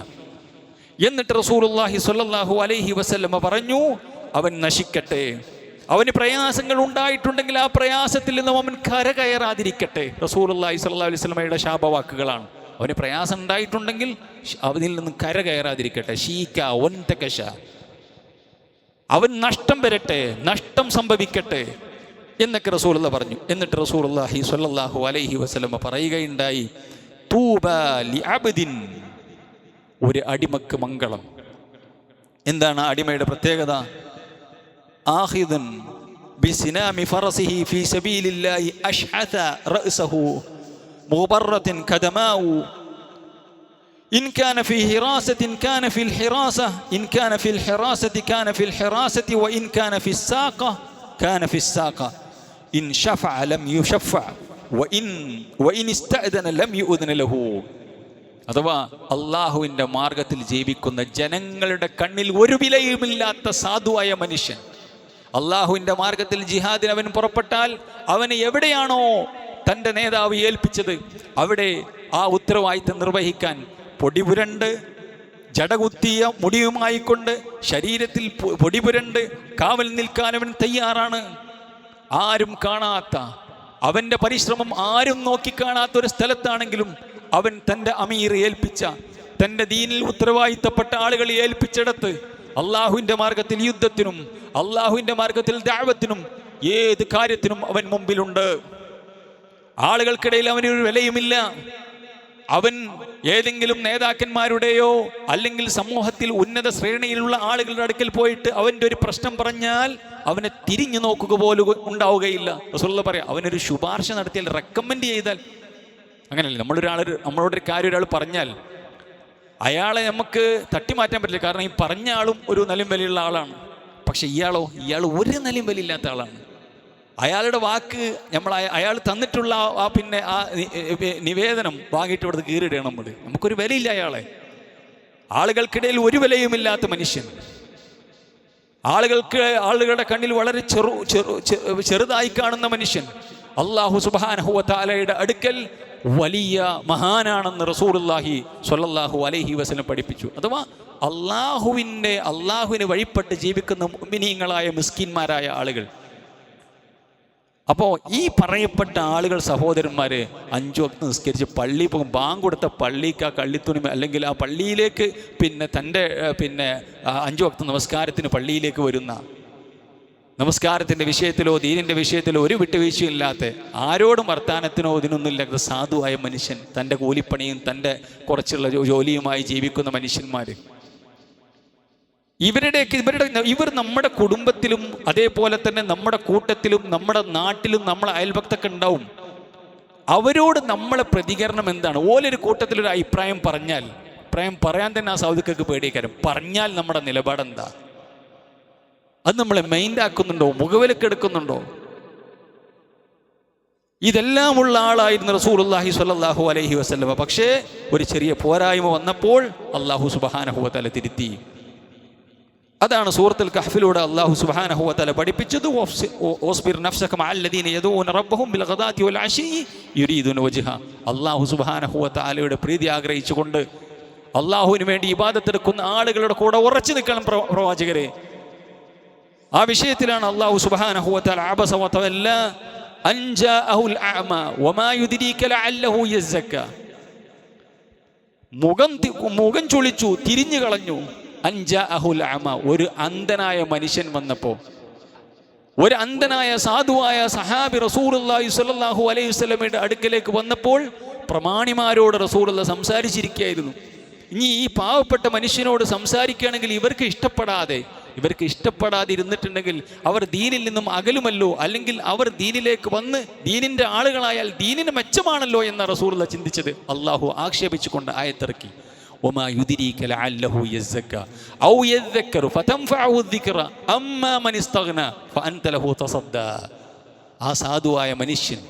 എന്നിട്ട് റസൂലുള്ളാഹി സ്വല്ലല്ലാഹു അലൈഹി വസല്ലമ പറഞ്ഞു, അവൻ നശിക്കട്ടെ. അവന് പ്രയാസങ്ങൾ ഉണ്ടായിട്ടുണ്ടെങ്കിൽ ആ പ്രയാസത്തിൽ നിന്നും അവൻ കരകയറാതിരിക്കട്ടെ. റസൂലുള്ളാഹി സ്വല്ലല്ലാഹു അലൈഹി വസല്ലമയുടെ ശാപവാക്കുകളാണ്. അവന് പ്രയാസം ഉണ്ടായിട്ടുണ്ടെങ്കിൽ അതിൽ നിന്നും കരകയറാതിരിക്കട്ടെ. ഷീക വൻതകശ, അവൻ നഷ്ടം വരട്ടെ, നഷ്ടം സംഭവിക്കട്ടെ എന്നൊക്കെ റസൂലുള്ള പറഞ്ഞു. എന്നിട്ട് റസൂലുള്ളാഹി സ്വല്ലല്ലാഹു അലൈഹി വസല്ലമ പറയുകയുണ്ടായി, തൂബ ലിഅബ്ദിൻ, ഒരു അടിമക്ക് മംഗളം. എന്താണ് അടിമയുടെ പ്രത്യേകത? ആഖിദുൻ ബിസിനാമി ഫറസിഹി ഫീ സബീലില്ലാഹി അഷ്ഹത റഅസഹു മുബറത്തിൻ ഖദമാഉ ഇൻ കാന ഫീ ഹിറാസത്തിൻ കാന ഫിൽ ഹിറാസ ഇൻ കാന ഫിൽ ഹിറാസത്തി കാന ഫിൽ ഹിറാസത്തി വ ഇൻ കാന ഫിസ് സാഖ കാന ഫിസ് സാഖ ഇൻ ശഫഅ ലം യുശഫഅ വ ഇൻ ഇസ്തഅദന ലം യുഅദന ലഹു. അഥവാ അള്ളാഹുവിൻ്റെ മാർഗത്തിൽ ജീവിക്കുന്ന ജനങ്ങളുടെ കണ്ണിൽ ഒരു വിലയുമില്ലാത്ത സാധുവായ മനുഷ്യൻ, അള്ളാഹുവിൻ്റെ മാർഗത്തിൽ ജിഹാദിന് അവൻ പുറപ്പെട്ടാൽ അവന് എവിടെയാണോ തൻ്റെ നേതാവ് ഏൽപ്പിച്ചത് അവിടെ ആ ഉത്തരവാദിത്തം നിർവഹിക്കാൻ പൊടിപുരണ്ട് ജടകുത്തിയ മുടിയുമായിക്കൊണ്ട് ശരീരത്തിൽ പൊടിപുരണ്ട് കാവൽ നിൽക്കാൻ അവൻ തയ്യാറാണ്. ആരും കാണാത്ത, അവൻ്റെ പരിശ്രമം ആരും നോക്കിക്കാണാത്തൊരു സ്ഥലത്താണെങ്കിലും അവൻ തൻ്റെ അമീർ ഏൽപ്പിച്ച, തൻ്റെ ദീനിൽ ഉത്തരവാദിത്തപ്പെട്ട ആളുകളെ ഏൽപ്പിച്ചിടത്ത് അള്ളാഹുവിൻ്റെ മാർഗത്തിൽ യുദ്ധത്തിനും അള്ളാഹുവിൻ്റെ മാർഗത്തിൽ ദഅവത്തിനും ഏത് കാര്യത്തിനും അവൻ മുമ്പിലുണ്ട്. ആളുകൾക്കിടയിൽ അവനൊരു വിലയുമില്ല. അവൻ ഏതെങ്കിലും നേതാക്കന്മാരുടെയോ അല്ലെങ്കിൽ സമൂഹത്തിൽ ഉന്നത ശ്രേണിയിലുള്ള ആളുകളുടെ അടുക്കൽ പോയിട്ട് അവൻ്റെ ഒരു പ്രശ്നം പറഞ്ഞാൽ അവനെ തിരിഞ്ഞു നോക്കുക പോലും ഉണ്ടാവുകയില്ല. റസൂലുള്ളാഹി പറയാം, അവനൊരു ശുപാർശ നടത്തിയാൽ, റെക്കമെൻഡ് ചെയ്താൽ, അങ്ങനെയല്ല. നമ്മളോടൊരു കാര്യം ഒരാൾ പറഞ്ഞാൽ അയാളെ നമുക്ക് തട്ടിമാറ്റാൻ പറ്റില്ല. കാരണം ഈ പറഞ്ഞ ആളും ഒരു നിലയും വിലയുള്ള ആളാണ്. പക്ഷെ ഇയാൾ ഒരു നിലയും വിലയില്ലാത്ത ആളാണ്. അയാളുടെ വാക്ക് അയാൾ തന്നിട്ടുള്ള ആ നിവേദനം വാങ്ങിയിട്ട് ഇവിടുത്തെ കീറിയിടണം നമ്മൾ. നമുക്കൊരു വിലയില്ല അയാളെ. ആളുകൾക്കിടയിൽ ഒരു വിലയുമില്ലാത്ത മനുഷ്യൻ, ആളുകളുടെ കണ്ണിൽ വളരെ ചെറുതായി കാണുന്ന മനുഷ്യൻ അല്ലാഹു സുബ്ഹാനഹു വ തആലയുടെ അടുക്കൽ വലിയ മഹാനാണെന്ന് റസൂലുള്ളാഹി സ്വല്ലല്ലാഹു അലൈഹി വസല്ലം പഠിപ്പിച്ചു. അഥവാ അള്ളാഹുവിന് വഴിപ്പെട്ട് ജീവിക്കുന്ന മുഅ്മിനീങ്ങളായ മിസ്കിന്മാരായ ആളുകൾ. അപ്പോൾ ഈ പറയപ്പെട്ട ആളുകൾ, സഹോദരന്മാർ, 5 വക്ത് നിസ്കരിച്ച് പള്ളി പോകും. ബാങ്ക് കൊടുത്ത പള്ളിക്ക് ആ കള്ളിത്തുണി അല്ലെങ്കിൽ ആ പള്ളിയിലേക്ക് തൻ്റെ 5 വക്ത് നമസ്കാരത്തിന് പള്ളിയിലേക്ക് വരുന്ന, നമസ്കാരത്തിൻ്റെ വിഷയത്തിലോ ദീനിൻ്റെ വിഷയത്തിലോ ഒരു വിട്ടുവീഴ്ചയില്ലാത്ത, ആരോടും വർത്താനത്തിനോ ഇതിനൊന്നും ഇല്ലാത്ത സാധുവായ മനുഷ്യൻ, തൻ്റെ കൂലിപ്പണിയും തൻ്റെ കുറച്ചുള്ള ജോലിയുമായി ജീവിക്കുന്ന മനുഷ്യന്മാർ, ഇവർ നമ്മുടെ കുടുംബത്തിലും അതേപോലെ തന്നെ നമ്മുടെ കൂട്ടത്തിലും നമ്മുടെ നാട്ടിലും നമ്മളെ അയൽപക്കത്തൊക്കെ ഉണ്ടാവും. അവരോട് നമ്മളെ പ്രതികരണം എന്താണ്? ഓലൊരു കൂട്ടത്തിലൊരു അഭിപ്രായം പറഞ്ഞാൽ, അഭിപ്രായം പറയാൻ തന്നെ ആ സൗദിക്കൊക്കെ പേടിക്കാരും, പറഞ്ഞാൽ നമ്മുടെ നിലപാടെന്താ? അത് നമ്മളെ മൈൻഡാക്കുന്നുണ്ടോ? മുഖവിലക്കെടുക്കുന്നുണ്ടോ? ഇതെല്ലാമുള്ള ആളായിരുന്നു റസൂലുള്ളാഹി സ്വല്ലല്ലാഹു അലൈഹി വസല്ലമ. പക്ഷേ ഒരു ചെറിയ പോരായ്മ വന്നപ്പോൾ അല്ലാഹു സുബ്ഹാനഹു വ തആല തിരുത്തി. അതാണ് സൂറത്തുൽ കഹ്ഫിലൂടെ അല്ലാഹു സുബ്ഹാനഹു വ തആല പഠിപ്പിച്ചത്. വസ്ബിർ നഫ്സക മഅല്ലദീന യദഊന റബ്ബഹും ബിൽ ഗദാതി വൽ അശി യുരീദുന വജ്ഹ. അല്ലാഹു സുബ്ഹാനഹു വ തആലയുടെ പ്രീതി ആഗ്രഹിച്ചുകൊണ്ട് അല്ലാഹുവിന് വേണ്ടി ഇബാദത്ത് എടുക്കുന്ന ആളുകളുടെ കൂടെ ഉറച്ചു നിൽക്കണം പ്രവാചകരെ. ആ വിഷയത്തിലാണ് അല്ലാഹു സുബ്ഹാനഹു വ തആല അബസ വ തവല്ല അൻ ജാഅഹുൽ അഅമ വമാ യുദ്രീക ലഅല്ലഹു യസ്സക്ക. മുഖം ചൊളിച്ചു, തിരിഞ്ഞു കളഞ്ഞു. അൻ ജാഅഹുൽ അഅമ, ഒരു അന്ധനായ മനുഷ്യൻ വന്നപ്പോൾ, ഒരു അന്ധനായ സാധുവായ സഹാബി റസൂലുള്ളാഹി സ്വല്ലല്ലാഹു അലൈഹി വസല്ലമയുടെ അടുക്കലേക്ക് വന്നപ്പോൾ പ്രമാണിമാരോട് റസൂലുള്ളാഹി സംസാരിച്ചിരിക്കുകയായിരുന്നു. ഇനി ഈ പാവപ്പെട്ട മനുഷ്യനോട് സംസാരിക്കുകയാണെങ്കിൽ ഇവർക്ക് ഇഷ്ടപ്പെടാതെ ഇരുന്നിട്ടുണ്ടെങ്കിൽ അവർ ദീനിൽ നിന്നും അകലുമല്ലോ, അല്ലെങ്കിൽ അവർ ദീനിലേക്ക് വന്ന് ദീനിൻ്റെ ആളുകളായാൽ ദീനിന് മെച്ചമാണല്ലോ എന്ന റസൂലുള്ളാഹി ചിന്തിച്ചത്. അള്ളാഹു ആക്ഷേപിച്ചുകൊണ്ട് ആയത്തിറക്കി, വമാ യുദ്രീക ലഅല്ലഹു യസ്സക്ക ഔ യദ്ദക്കറു ഫതൻഫഉഹു الذിക്റ അമ്മാ മൻ ഇസ്തഗ്ന ഫഅൻത ലഹു തസദ്ദ. ആ സാധുവായ മനുഷ്യൻ,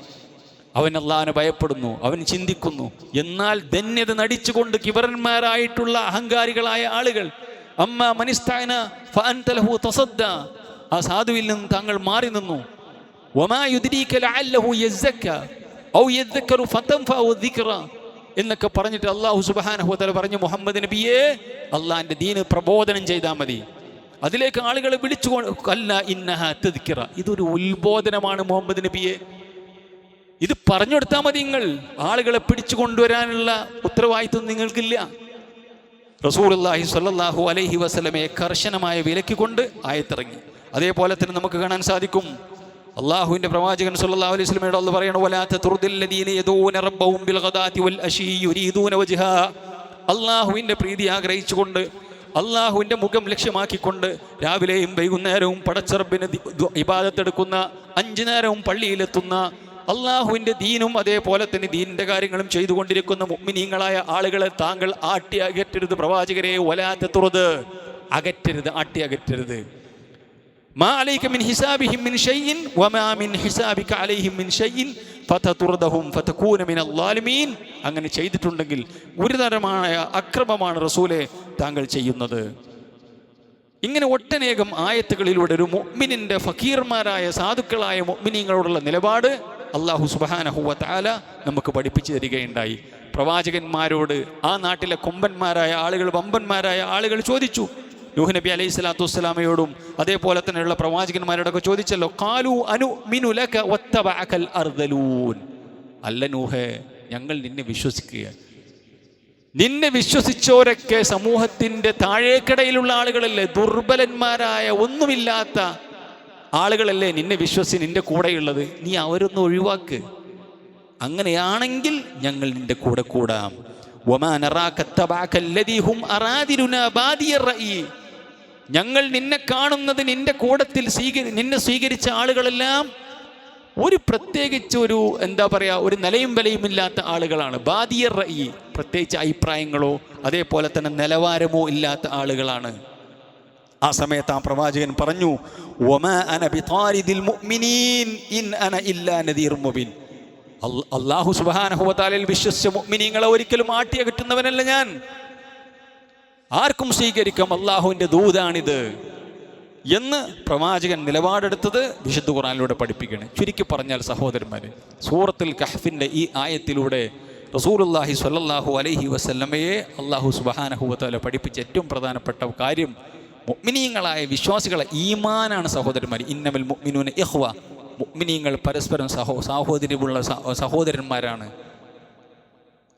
അവൻ അല്ലാഹുവിനെ ഭയപ്പെടുന്നു, അവൻ ചിന്തിക്കുന്നു. എന്നാൽ ധന്യത നടിച്ചുകൊണ്ട് കിബറന്മാരായിട്ടുള്ള അഹങ്കാരികളായ ആളുകൾ, അമ്മാ മൻ ഇസ്തഗ്ന ഫഅൻത ലഹു തസദ്ദ, ആ സാധുവിൽ നിന്ന് താങ്കൾ മാറി നിന്നു. വമാ യുദ്രീക ലഅല്ലഹു യസ്സക്ക ഔ യദ്ദക്കറു ഫതൻഫഉ ദിക്റ എന്നൊക്കെ പറഞ്ഞിട്ട് അല്ലാഹു സുബ്ഹാനഹു വ തആല പറഞ്ഞു, മുഹമ്മദ് നബിയെ, അള്ളാഹിന്റെ ദീന് പ്രബോധനം ചെയ്താൽ മതി, അതിലേക്ക് ആളുകളെ വിളിച്ചു അല്ല ഇന്നഹാ തദ്കിറ, ഇതൊരു ഉത്ബോധനമാണ് മുഹമ്മദ് നബിയെ, ഇത് പറഞ്ഞു കൊടുത്താൽ മതി, നിങ്ങൾ ആളുകളെ പിടിച്ചു കൊണ്ടുവരാനുള്ള ഉത്തരവാദിത്വം നിങ്ങൾക്കില്ല. റസൂലുള്ളാഹി സ്വല്ലല്ലാഹു അലൈഹി വസല്ലമയെ കർശനമായ വിലക്കിക്കൊണ്ട് ആയത്തിറങ്ങി. അതേപോലെ തന്നെ നമുക്ക് കാണാൻ സാധിക്കും, അള്ളാഹുവിന്റെ പ്രവാചകൻ സല്ലല്ലാഹു അലൈഹി വസല്ലമയോട് അല്ലാഹു പറയണം, വലാ തത്റുദിൽ ലദീന യദൂന റബ്ബഹും ബിൽ ഗദാതി വൽ അശീ യുരീദൂന വജ്ഹാ, അള്ളാഹുവിന്റെ പ്രീതി ആഗ്രഹിച്ചുകൊണ്ട് അള്ളാഹുവിന്റെ മുഖം ലക്ഷ്യമാക്കിക്കൊണ്ട് രാവിലെയും വൈകുന്നേരവും പടച്ചറബിന് ഇബാദത്തെടുക്കുന്ന, 5 നേരവും പള്ളിയിലെത്തുന്ന, അള്ളാഹുവിന്റെ ദീനും അതേപോലെ തന്നെ ദീനിന്റെ കാര്യങ്ങളും ചെയ്തുകൊണ്ടിരിക്കുന്ന മുഅ്മിനീങ്ങളായ ആളുകളെ താങ്കൾ ആട്ടി അകറ്റരുത്. പ്രവാചകരെ, വലാ തത്റുദ്, അകറ്റരുത്, ആട്ടി അകറ്റരുത്. മാ അലൈക മിൻ ഹിസാബിഹിം മിൻ ഷൈഇൻ വമാ മിൻ ഹിസാബിക അലൈഹിം മിൻ ഷൈഇൻ ഫതതുർദഹും ഫതകൂന മിനൽ ളാലിമീൻ. അങ്ങനെ ചെയ്തിട്ടുണ്ടെങ്കിൽ ഗുരുതരമായ അക്രമമാണ് റസൂലെ താങ്കൾ ചെയ്യുന്നത്. ഇങ്ങനെ ഒട്ടനേകം ആയത്തുകളിലൂടെ ഒരു മുഅ്മിനിന്റെ ഫക്കീർമാരായ സാധുക്കളായ മുഅ്മിനീങ്ങളോടുള്ള നിലപാട് അല്ലാഹു സുബ്ഹാനഹു വ തആല നമുക്ക് പഠിപ്പിച്ചു തരികയുണ്ടായി. പ്രവാചകന്മാരോട് ആ നാട്ടിലെ കൊമ്പന്മാരായ ആളുകൾ, വമ്പന്മാരായ ആളുകൾ ചോദിച്ചു. നൂഹ് നബി അലൈഹി സ്വലാത്തു വസ്സലാമയോടും അതേപോലെ തന്നെയുള്ള പ്രവാചകന്മാരോടൊക്കെ ചോദിച്ചല്ലോ, ഖാലു അനുമിനു ലക വത്തബഅകൽ അർദലൂൻ, അല്ല നൂഹേ, ഞങ്ങൾ നിന്നെ വിശ്വസിക്കുകയാണ്. നിന്നെ വിശ്വസിച്ചോരൊക്കെ സമൂഹത്തിന്റെ താഴേക്കടയിലുള്ള ആളുകളല്ലേ, ദുർബലന്മാരായ ഒന്നുമില്ലാത്ത ആളുകളല്ലേ നിന്നെ വിശ്വസിച്ച് നിന്റെ കൂടെയുള്ളത്, നീ അവരൊന്ന് ഒഴിവാക്ക്. അങ്ങനെയാണെങ്കിൽ ഞങ്ങൾ നിന്റെ കൂടെ കൂടാം. വമാ നറാക തബഅക അല്ലദീ ഹും അറാദിലുനാ ബാദിയർ റഅയി, ഞങ്ങൾ നിന്നെ കാണുന്നത് നിന്റെ കൂടത്തിൽ നിന്നെ സ്വീകരിച്ച ആളുകളെല്ലാം ഒരു പ്രത്യേകിച്ച് ഒരു എന്താ പറയാ, ഒരു നിലയും വിലയുമില്ലാത്ത ആളുകളാണ്. ബാദിയർ റഅയി, പ്രത്യേകിച്ച് അഭിപ്രായങ്ങളോ അതേപോലെ തന്നെ നിലവാരമോ ഇല്ലാത്ത ആളുകളാണ്. ആ സമയത്ത് ആ പ്രവാചകൻ പറഞ്ഞു, വമാ അന ബിതാരിദിൽ മുഅ്മിനീൻ ഇൻ അന ഇല്ലാ നദീറും മുബീൻ, അല്ലാഹു സുബ്ഹാനഹു വ തആലയിൽ വിശ്വസിച്ച മുഅ്മിനീങ്ങളെ ഒരിക്കലും ആട്ടിയകറ്റുന്നവനല്ല ഞാൻ, ആർക്കും സ്വീകരിക്കാം, അള്ളാഹുവിൻ്റെ ദൂതാണിത് എന്ന് പ്രവാചകൻ നിലപാടെടുത്തത് വിശുദ്ധ ഖുർആനിലൂടെ പഠിപ്പിക്കുകയാണ്. ചുരുക്കി പറഞ്ഞാൽ സഹോദരന്മാരെ, സൂറത്തുൽ കഹ്ഫിൻ്റെ ഈ ആയത്തിലൂടെ റസൂലുള്ളാഹി സ്വല്ലല്ലാഹു അലൈഹി വസല്ലമയെ അല്ലാഹു സുബ്ഹാനഹു വ തആല പഠിപ്പിച്ച ഏറ്റവും പ്രധാനപ്പെട്ട കാര്യം മുഅ്മിനീങ്ങളായ വിശ്വാസികളെ ഈമാനാണ് സഹോദരന്മാർ. ഇന്നമൽ മുഅ്മിനൂന ഇഖ്വ, മുഅ്മിനീങ്ങൾ പരസ്പരം സഹോദര്യമുള്ള സഹോദരന്മാരാണ്.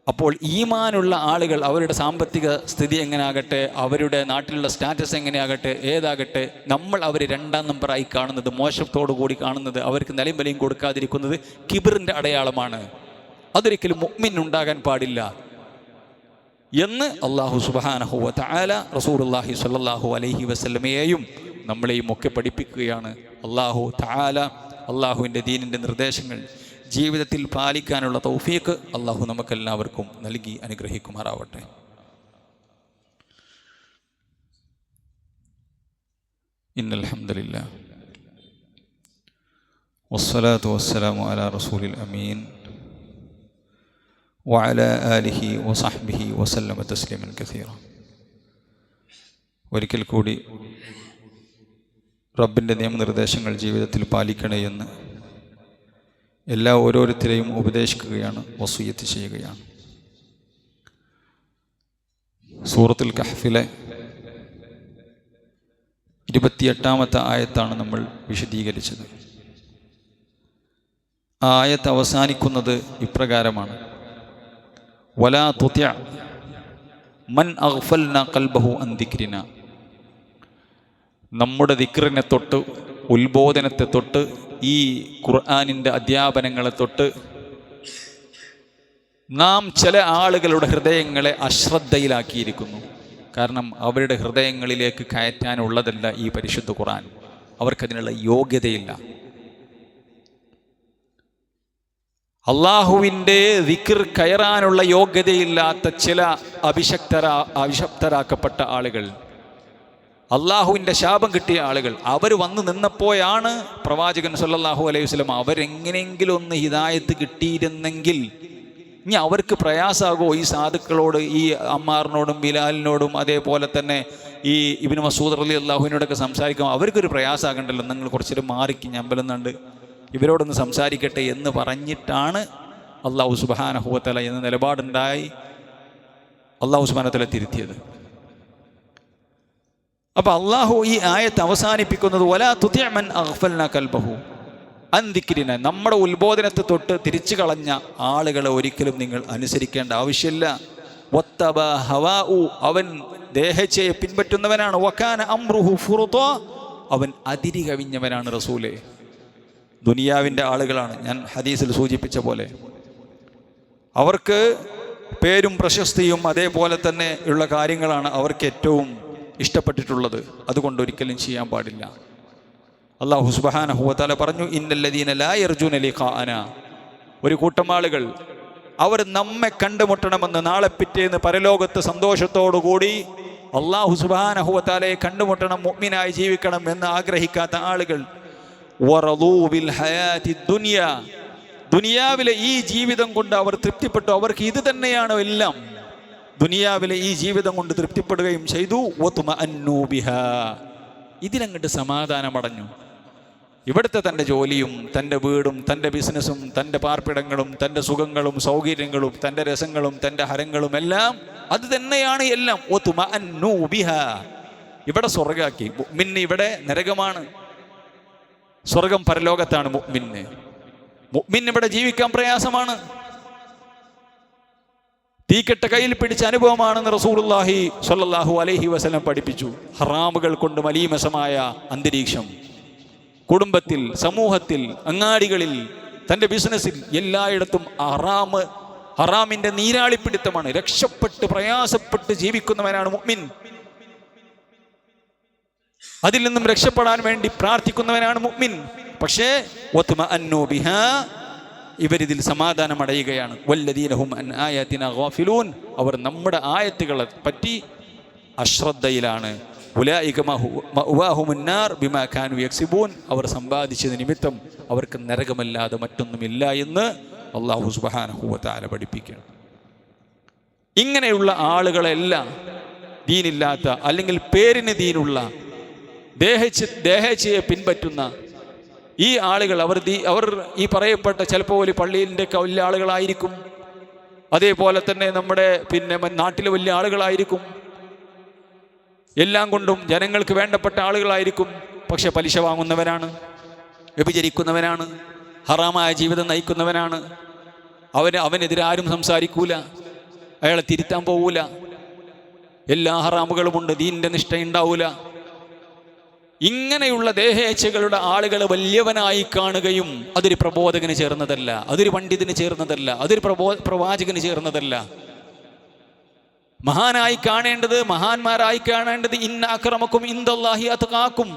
അപ്പോൾ ഈമാനുള്ള ആളുകൾ അവരുടെ സാമ്പത്തിക സ്ഥിതി എങ്ങനെയാകട്ടെ, അവരുടെ നാട്ടിലുള്ള സ്റ്റാറ്റസ് എങ്ങനെയാകട്ടെ, ഏതാകട്ടെ, നമ്മൾ അവർ 2ാം നമ്പറായി കാണുന്നത്, മോശത്തോടു കൂടി കാണുന്നത്, അവർക്ക് നിലയും വിലയും കൊടുക്കാതിരിക്കുന്നത് കിബറിൻ്റെ അടയാളമാണ്. അതൊരിക്കലും മുഅ്മിൻ ഉണ്ടാകാൻ പാടില്ല എന്ന് അല്ലാഹു സുബ്ഹാനഹു വ തആല റസൂലുള്ളാഹി സ്വല്ലല്ലാഹു അലൈഹി വസല്ലമയെയും നമ്മളെയും ഒക്കെ പഠിപ്പിക്കുകയാണ്. അല്ലാഹു തആല അല്ലാഹുവിൻ്റെ ദീനിൻ്റെ നിർദ്ദേശങ്ങൾ ജീവിതത്തിൽ പാലിക്കാനുള്ള തൗഫീഖ് അല്ലാഹു നമുക്കെല്ലാവർക്കും നൽകി അനുഗ്രഹിക്കുമാറാവട്ടെ. ഇന്നൽ ഹംദുലില്ലാഹ് വസ്സലാത്തു വസ്സലാമു അലാ റസൂലിൽ അമീൻ വഅലാ ആലിഹി വസഹ്ബിഹി വസല്ലമ തസ്ലീമൻ കസീറ. ഒരിക്കൽ കൂടി റബ്ബിൻ്റെ നിയമനിർദ്ദേശങ്ങൾ ജീവിതത്തിൽ പാലിക്കണേ എന്ന് ഓരോരുത്തരെയും ഉപദേശിക്കുകയാണ്, വസിയ്യത്ത് ചെയ്യുകയാണ്. സൂറത്തുൽ കഹ്ഫിലെ 28ാമത്തെ ആയത്താണ് നമ്മൾ വിശദീകരിച്ചത്. ആ ആയത്ത് അവസാനിക്കുന്നത് ഇപ്രകാരമാണ്, വലാ തുതിഅ മൻ അഗ്ഫൽനാ ഖൽബഹു അൻ ദിക്രിനാ, നമ്മുടെ ദിക്റിനെ തൊട്ട്, ഉത്ബോധനത്തെ തൊട്ട്, ഈ ഖുർആനിൻ്റെ അധ്യാപനങ്ങളെ തൊട്ട് നാം ചില ആളുകളുടെ ഹൃദയങ്ങളെ അശ്രദ്ധയിലാക്കിയിരിക്കുന്നു. കാരണം അവരുടെ ഹൃദയങ്ങളിലേക്ക് കയറ്റാനുള്ളതല്ല ഈ പരിശുദ്ധ ഖുർആൻ, അവർക്കതിനുള്ള യോഗ്യതയില്ല. അള്ളാഹുവിൻ്റെ ദിക്ർ കയറാനുള്ള യോഗ്യതയില്ലാത്ത ചില അഭിശപ്തരാക്കപ്പെട്ട ആളുകൾ, അള്ളാഹുവിൻ്റെ ശാപം കിട്ടിയ ആളുകൾ, അവർ വന്നു നിന്നപ്പോഴാണ് പ്രവാചകൻ സല്ലല്ലാഹു അലൈഹി വസല്ലം അവരെങ്ങനെയെങ്കിലും ഒന്ന് ഹിദായത്ത് കിട്ടിയിരുന്നെങ്കിൽ ഇനി അവർക്ക് പ്രയാസമാകുമോ ഈ സാധുക്കളോട്, ഈ അമ്മാറിനോടും ബിലാലിനോടും അതേപോലെ തന്നെ ഈ ഇബ്നു മസ്ഊദ് റളിയല്ലാഹു അൻഹുവിനോടൊക്കെ സംസാരിക്കുമ്പോൾ അവർക്കൊരു പ്രയാസമാകണ്ടല്ലോ, നിങ്ങൾ കുറച്ചൊരു മാറിക്ക് ഞമ്പലെന്നുണ്ട് ഇവരോടൊന്ന് സംസാരിക്കട്ടെ എന്ന് പറഞ്ഞിട്ടാണ് അള്ളാഹു സുബ്ഹാനഹു വ തആല എന്ന നിലപാടുണ്ടായി അള്ളാഹു സുബ്ഹാനഹു വ തആല തിരുത്തിയത്. അപ്പോൾ അള്ളാഹു ഈ ആയത്ത് അവസാനിപ്പിക്കുന്നത് വലാ തുതി' മൻ അഗ്ഫൽനാ ഖൽബഹു അൻ ദിക്രിനാ, നമ്മുടെ ഉത്ബോധനത്തെ തൊട്ട് തിരിച്ചു കളഞ്ഞ ആളുകളെ ഒരിക്കലും നിങ്ങൾ അനുസരിക്കേണ്ട ആവശ്യമില്ല. വത്തബ ഹവാഉ, അവൻ ദേഹേച്ഛയെ പിൻപറ്റുന്നവനാണ്. വകാന അംറുഹു ഫുറുതാ, അവൻ അതിരി കവിഞ്ഞവനാണ്. റസൂലേ, ദുനിയാവിൻ്റെ ആളുകളാണ്. ഞാൻ ഹദീസിൽ സൂചിപ്പിച്ച പോലെ അവർക്ക് പേരും പ്രശസ്തിയും അതേപോലെ തന്നെ ഉള്ള കാര്യങ്ങളാണ് അവർക്ക് ഏറ്റവും ഇഷ്ടപ്പെട്ടിട്ടുള്ളത്. അതുകൊണ്ട് ഒരിക്കലും ചെയ്യാൻ പാടില്ല. അല്ലാഹു സുബ്ഹാനഹു വ തആല പറഞ്ഞു, ഇന്നല്ലദീന ലാ യർജൂന ലിഖാഅനാ, ഒരു കൂട്ടം ആളുകൾ അവർ നമ്മെ കണ്ടുമുട്ടണമെന്ന് നാളെ പിറ്റേന്ന് പരലോകത്ത് സന്തോഷത്തോടുകൂടി അല്ലാഹു സുബ്ഹാനഹു വ തആലയെ കണ്ടുമുട്ടണം, മുഅ്മിനായി ജീവിക്കണം എന്ന് ആഗ്രഹിക്കാത്ത ആളുകൾ വറദൂ ബിൽ ഹയാത്തി ദുനിയ, ദുനിയാവിലെ ഈ ജീവിതം കൊണ്ട് അവർ തൃപ്തിപ്പെട്ടു. അവർക്ക് ഇത് തന്നെയാണ് എല്ലാം. ദുനിയാവിലെ ഈ ജീവിതം കൊണ്ട് തൃപ്തിപ്പെടുകയും ചെയ്തു. വതുമഅന്നു ബിഹാ, ഇതിലങ്ങോട്ട് സമാധാനമടഞ്ഞു. ഇവിടുത്തെ തൻ്റെ ജോലിയും തൻ്റെ വീടും തൻ്റെ ബിസിനസ്സും തൻ്റെ പാർപ്പിടങ്ങളും തൻ്റെ സുഖങ്ങളും സൗകര്യങ്ങളും തൻ്റെ രസങ്ങളും തൻ്റെ ഹരങ്ങളും എല്ലാം അത് തന്നെയാണ് എല്ലാം. വതുമഅന്നു ബിഹാ, ഇവിടെ സ്വർഗ്ഗാക്കി. മുഅ്മിന് ഇവിടെ നരകമാണ്, സ്വർഗം പരലോകത്താണ്. മുഅ്മിൻ ഇവിടെ ജീവിക്കാൻ പ്രയാസമാണ്. തീക്കെട്ട കയ്യിൽ പിടിച്ച അനുഭവമാണെന്ന് റസൂലുള്ളാഹി സ്വല്ലല്ലാഹു അലൈഹി വസല്ലം പഠിപ്പിച്ചു. ഹറാമുകൾ കൊണ്ട് മലീമസമായ അന്തരീക്ഷം, കുടുംബത്തിൽ, സമൂഹത്തിൽ, അങ്ങാടികളിൽ, തൻ്റെ ബിസിനസ്സിൽ എല്ലായിടത്തും ഹറാമിൻ്റെ നീരാളിപ്പിടുത്തമാണ്. രക്ഷപ്പെട്ട് പ്രയാസപ്പെട്ട് ജീവിക്കുന്നവനാണ് മുഅ്മിൻ. അതിൽ നിന്നും രക്ഷപ്പെടാൻ വേണ്ടി പ്രാർത്ഥിക്കുന്നവനാണ് മുഅ്മിൻ. പക്ഷേ വതുമഅന്നു ബിഹാ, ഇവരിതിൽ സമാധാനമടയുകയാണ്. വല്ലദീന ഹും അൻ ആയാതിനാ ഗാഫിലൂൻ, അവർ നമ്മുടെ ആയത്തുകളെ പറ്റി അശ്രദ്ധയിലാണ്. ഉലൈക മഅവാഹുമുൻ നാർ ബിമാ കാനൂ യക്സിബൂൻ, അവർ സമ്പാദിച്ചത് നിമിത്തം അവർക്ക് നരകമല്ലാതെ മറ്റൊന്നുമില്ല എന്ന് അല്ലാഹു സുബ്ഹാനഹു വ തആല പഠിപ്പിക്കുകയാണ്. ഇങ്ങനെയുള്ള ആളുകളെല്ലാം ദീനില്ലാത്ത, അല്ലെങ്കിൽ പേരിന് ദീനുള്ള, ദേഹേച്ഛയെ പിൻപറ്റുന്ന ഈ ആളുകൾ അവർ ഈ പറയപ്പെട്ട ചിലപ്പോൾ ഒരു പള്ളിയിൻ്റെ വലിയ ആളുകളായിരിക്കും, അതേപോലെ തന്നെ നമ്മുടെ നാട്ടിലെ വലിയ ആളുകളായിരിക്കും, എല്ലാം കൊണ്ടും ജനങ്ങൾക്ക് വേണ്ടപ്പെട്ട ആളുകളായിരിക്കും. പക്ഷെ പലിശ വാങ്ങുന്നവനാണ്, വ്യഭിചരിക്കുന്നവനാണ്, ഹറാമായ ജീവിതം നയിക്കുന്നവനാണ്. അവനെതിരെ ആരും സംസാരിക്കൂല, അയാളെ തിരുത്താൻ പോകൂല. എല്ലാ ഹറാമുകളുമുണ്ട്, ദീനിൻ്റെ നിഷ്ഠ ഉണ്ടാവൂല. ഇങ്ങനെയുള്ള ദേഹേച്ഛകളുടെ ആളുകൾ വലിയവനായി കാണുകയും അതൊരു പ്രബോധകന് ചേർന്നതല്ല, അതൊരു പണ്ഡിതന് ചേർന്നതല്ല, അതൊരു പ്രവാചകന് ചേർന്നതല്ല. മഹാനായി കാണേണ്ടത്, മഹാന്മാരായി കാണേണ്ടത് ഇന്ന അക്രമക്കും ഇൻദല്ലാഹി അത്ഖാക്കും,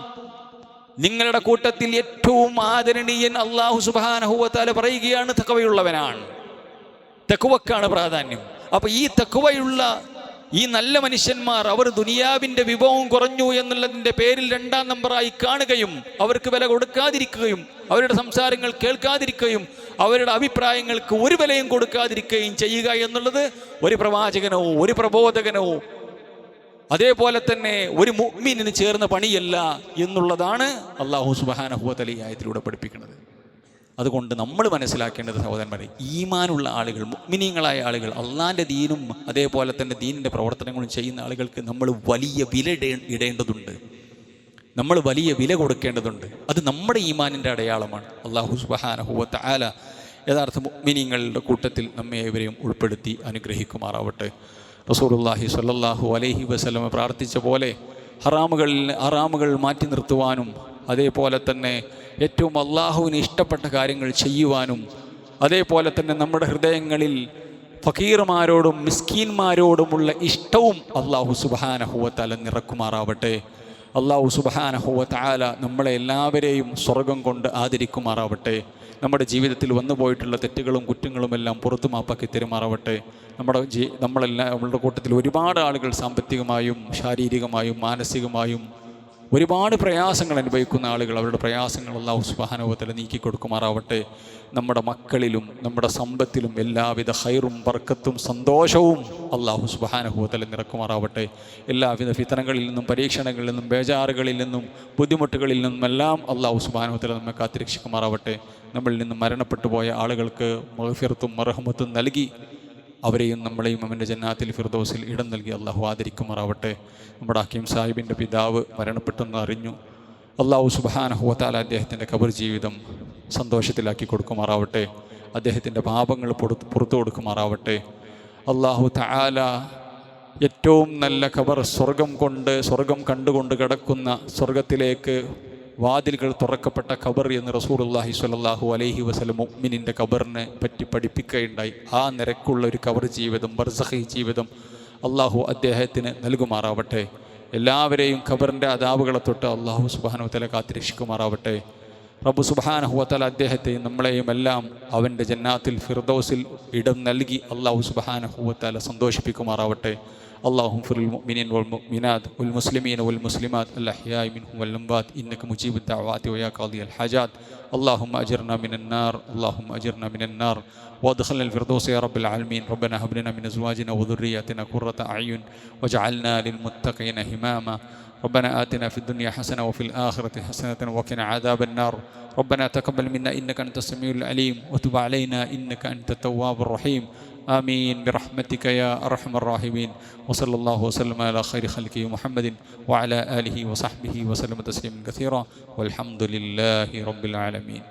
നിങ്ങളുടെ കൂട്ടത്തിൽ ഏറ്റവും ആദരണീയൻ അല്ലാഹു സുബ്ഹാനഹു വ തആല പറയുകയാണ് തഖ്വയുള്ളവനാണ്. തഖ്വക്കാണ് പ്രാധാന്യം. അപ്പൊ ഈ തഖ്വയുള്ള ഈ നല്ല മനുഷ്യന്മാർ അവർ ദുനിയാവിൻ്റെ വിഭവം കുറഞ്ഞു എന്നുള്ളതിൻ്റെ പേരിൽ 2ാം നമ്പറായി കാണുകയും അവർക്ക് വില കൊടുക്കാതിരിക്കുകയും അവരുടെ സംസാരങ്ങൾ കേൾക്കാതിരിക്കുകയും അവരുടെ അഭിപ്രായങ്ങൾക്ക് ഒരു വിലയും കൊടുക്കാതിരിക്കുകയും ചെയ്യുക എന്നുള്ളത് ഒരു പ്രവാചകനോ ഒരു പ്രബോധകനോ അതേപോലെ തന്നെ ഒരു മുഅ്മിനിന് ചേർന്ന പണിയല്ല എന്നുള്ളതാണ് അല്ലാഹു സുബ്ഹാനഹു വ തആല ഈ ആയത്തിലൂടെ പഠിപ്പിക്കുന്നത്. അതുകൊണ്ട് നമ്മൾ മനസ്സിലാക്കേണ്ടത് സഹോദരന്മാരെ, ഈമാനുള്ള ആളുകൾ, മുഅ്മിനീങ്ങളായ ആളുകൾ, അള്ളാൻ്റെ ദീനും അതേപോലെ തന്നെ ദീനിൻ്റെ പ്രവർത്തനങ്ങളും ചെയ്യുന്ന ആളുകൾക്ക് നമ്മൾ വലിയ വില ഇടേണ്ടതുണ്ട്, നമ്മൾ വലിയ വില കൊടുക്കേണ്ടതുണ്ട്. അത് നമ്മുടെ ഈമാനിൻ്റെ അടയാളമാണ്. അല്ലാഹു സുബ്ഹാനഹു വ തആല യഥാർത്ഥ മുഅ്മിനീങ്ങളുടെ കൂട്ടത്തിൽ നമ്മെ ഇവരെയും ഉൾപ്പെടുത്തി അനുഗ്രഹിക്കുമാറാവട്ടെ. റസൂലുള്ളാഹി സ്വല്ലല്ലാഹു അലൈഹി വസല്ലം പ്രാർത്ഥിച്ച പോലെ ഹറാമുകൾ മാറ്റി നിർത്തുവാനും അതേപോലെ തന്നെ ഏറ്റവും അള്ളാഹുവിന് ഇഷ്ടപ്പെട്ട കാര്യങ്ങൾ ചെയ്യുവാനും അതേപോലെ തന്നെ നമ്മുടെ ഹൃദയങ്ങളിൽ ഫക്കീർമാരോടും മിസ്കീന്മാരോടുമുള്ള ഇഷ്ടവും അല്ലാഹു സുബ്ഹാനഹു വ തആല നിറക്കുമാറാവട്ടെ. അല്ലാഹു സുബ്ഹാനഹു വ തആല നമ്മളെ എല്ലാവരെയും സ്വർഗം കൊണ്ട് ആദരിക്കുമാറാവട്ടെ. നമ്മുടെ ജീവിതത്തിൽ വന്നു പോയിട്ടുള്ള തെറ്റുകളും കുറ്റങ്ങളുമെല്ലാം പുറത്തു മാപ്പാക്കി തരുമാറാവട്ടെ. നമ്മളുടെ കൂട്ടത്തിൽ ഒരുപാട് ആളുകൾ സാമ്പത്തികമായും ശാരീരികമായും മാനസികമായും ഒരുപാട് പ്രയാസങ്ങൾ അനുഭവിക്കുന്ന ആളുകൾ, അവരുടെ പ്രയാസങ്ങൾ അല്ലാഹു സുബ്ഹാനഹു വ തആല നീക്കി കൊടുക്കുമാറാവട്ടെ. നമ്മുടെ മക്കളിലും നമ്മുടെ സമ്പത്തിലും എല്ലാവിധ ഖൈറും ബർക്കത്തും സന്തോഷവും അല്ലാഹു സുബ്ഹാനഹു വ തആല നിറക്കുമാറാവട്ടെ. എല്ലാവിധ ഫിതനകളിൽ നിന്നും പരീക്ഷണങ്ങളിൽ നിന്നും ബേജാറുകളിൽ നിന്നും ബുദ്ധിമുട്ടുകളിൽ നിന്നുമെല്ലാം അല്ലാഹു സുബ്ഹാനഹു വ തആല നമ്മെ കാത്തുരക്ഷിക്കുമാറാവട്ടെ. നമ്മളിൽ നിന്നും മരണപ്പെട്ടു പോയ ആളുകൾക്ക് മഗ്ഫിറത്തും മർഹമത്തും നൽകി അവരെയും നമ്മളെയും അവൻ്റെ ജന്നാത്തിൽ ഫിർദൗസിൽ ഇടം നൽകി അള്ളാഹു ആദരിക്കുമാറാവട്ടെ. നമ്മുടെ ഹക്കീം സാഹിബിൻ്റെ പിതാവ് മരണപ്പെട്ടെന്ന് അറിഞ്ഞു. അള്ളാഹു സുബ്ഹാനഹു വ തആല അദ്ദേഹത്തിൻ്റെ ഖബർ ജീവിതം സന്തോഷത്തിലാക്കി കൊടുക്കുമാറാവട്ടെ. അദ്ദേഹത്തിൻ്റെ പാപങ്ങൾ പുറത്തു കൊടുക്കുമാറാവട്ടെ. അള്ളാഹു തആല ഏറ്റവും നല്ല ഖബർ സ്വർഗം കണ്ടുകൊണ്ട് കിടക്കുന്ന സ്വർഗത്തിലേക്ക് വാതിലുകൾ തുറക്കപ്പെട്ട ഖബർ എന്ന് റസൂലുള്ളാഹി സ്വല്ലല്ലാഹു അലൈഹി വസല്ലം മുഅ്മിനിൻ്റെ ഖബറിനെ പറ്റി പഠിപ്പിക്കുകയുണ്ടായി. ആ നിരക്കുള്ള ഒരു ഖബർ ജീവിതം, ബർസഖി ജീവിതം അള്ളാഹു അദ്ദേഹത്തിന് നൽകുമാറാവട്ടെ. എല്ലാവരെയും ഖബറിൻ്റെ അദാബുകളെ തൊട്ട് അള്ളാഹു സുബ്ഹാനഹു വ തആല കാത്തുരക്ഷിക്കുമാറാവട്ടെ. റബ്ബ് സുബ്ഹാനഹു വ തആല അദ്ദേഹത്തെയും നമ്മളെയും എല്ലാം അവൻ്റെ ജന്നാത്തിൽ ഫിർദൗസിൽ ഇടം നൽകി അള്ളാഹു സുബ്ഹാനഹു വ തആല സന്തോഷിപ്പിക്കുമാറാവട്ടെ. اللهم اغفر للمؤمنين والمؤمنات والمسلمين والمسلمات الأحياء منهم والأموات إنك مجيب الدعوات ويا قاضي الحاجات. اللهم أجرنا من النار وادخلنا الفردوس يا رب العالمين. ربنا هب لنا من أزواجنا وذرياتنا قرة أعين واجعلنا للمتقين إماما. ربنا آتنا في الدنيا حسنة وفي الآخرة حسنة وقنا عذاب النار. ربنا تقبل منا إنك أنت السميع العليم وتب علينا إنك أنت التواب الرحيم. آمين برحمتك يا أرحم الراحمين. وصلى الله وسلم على خير خلقه محمد وعلى آله وصحبه وسلم تسليما كثيرا والحمد لله رب العالمين.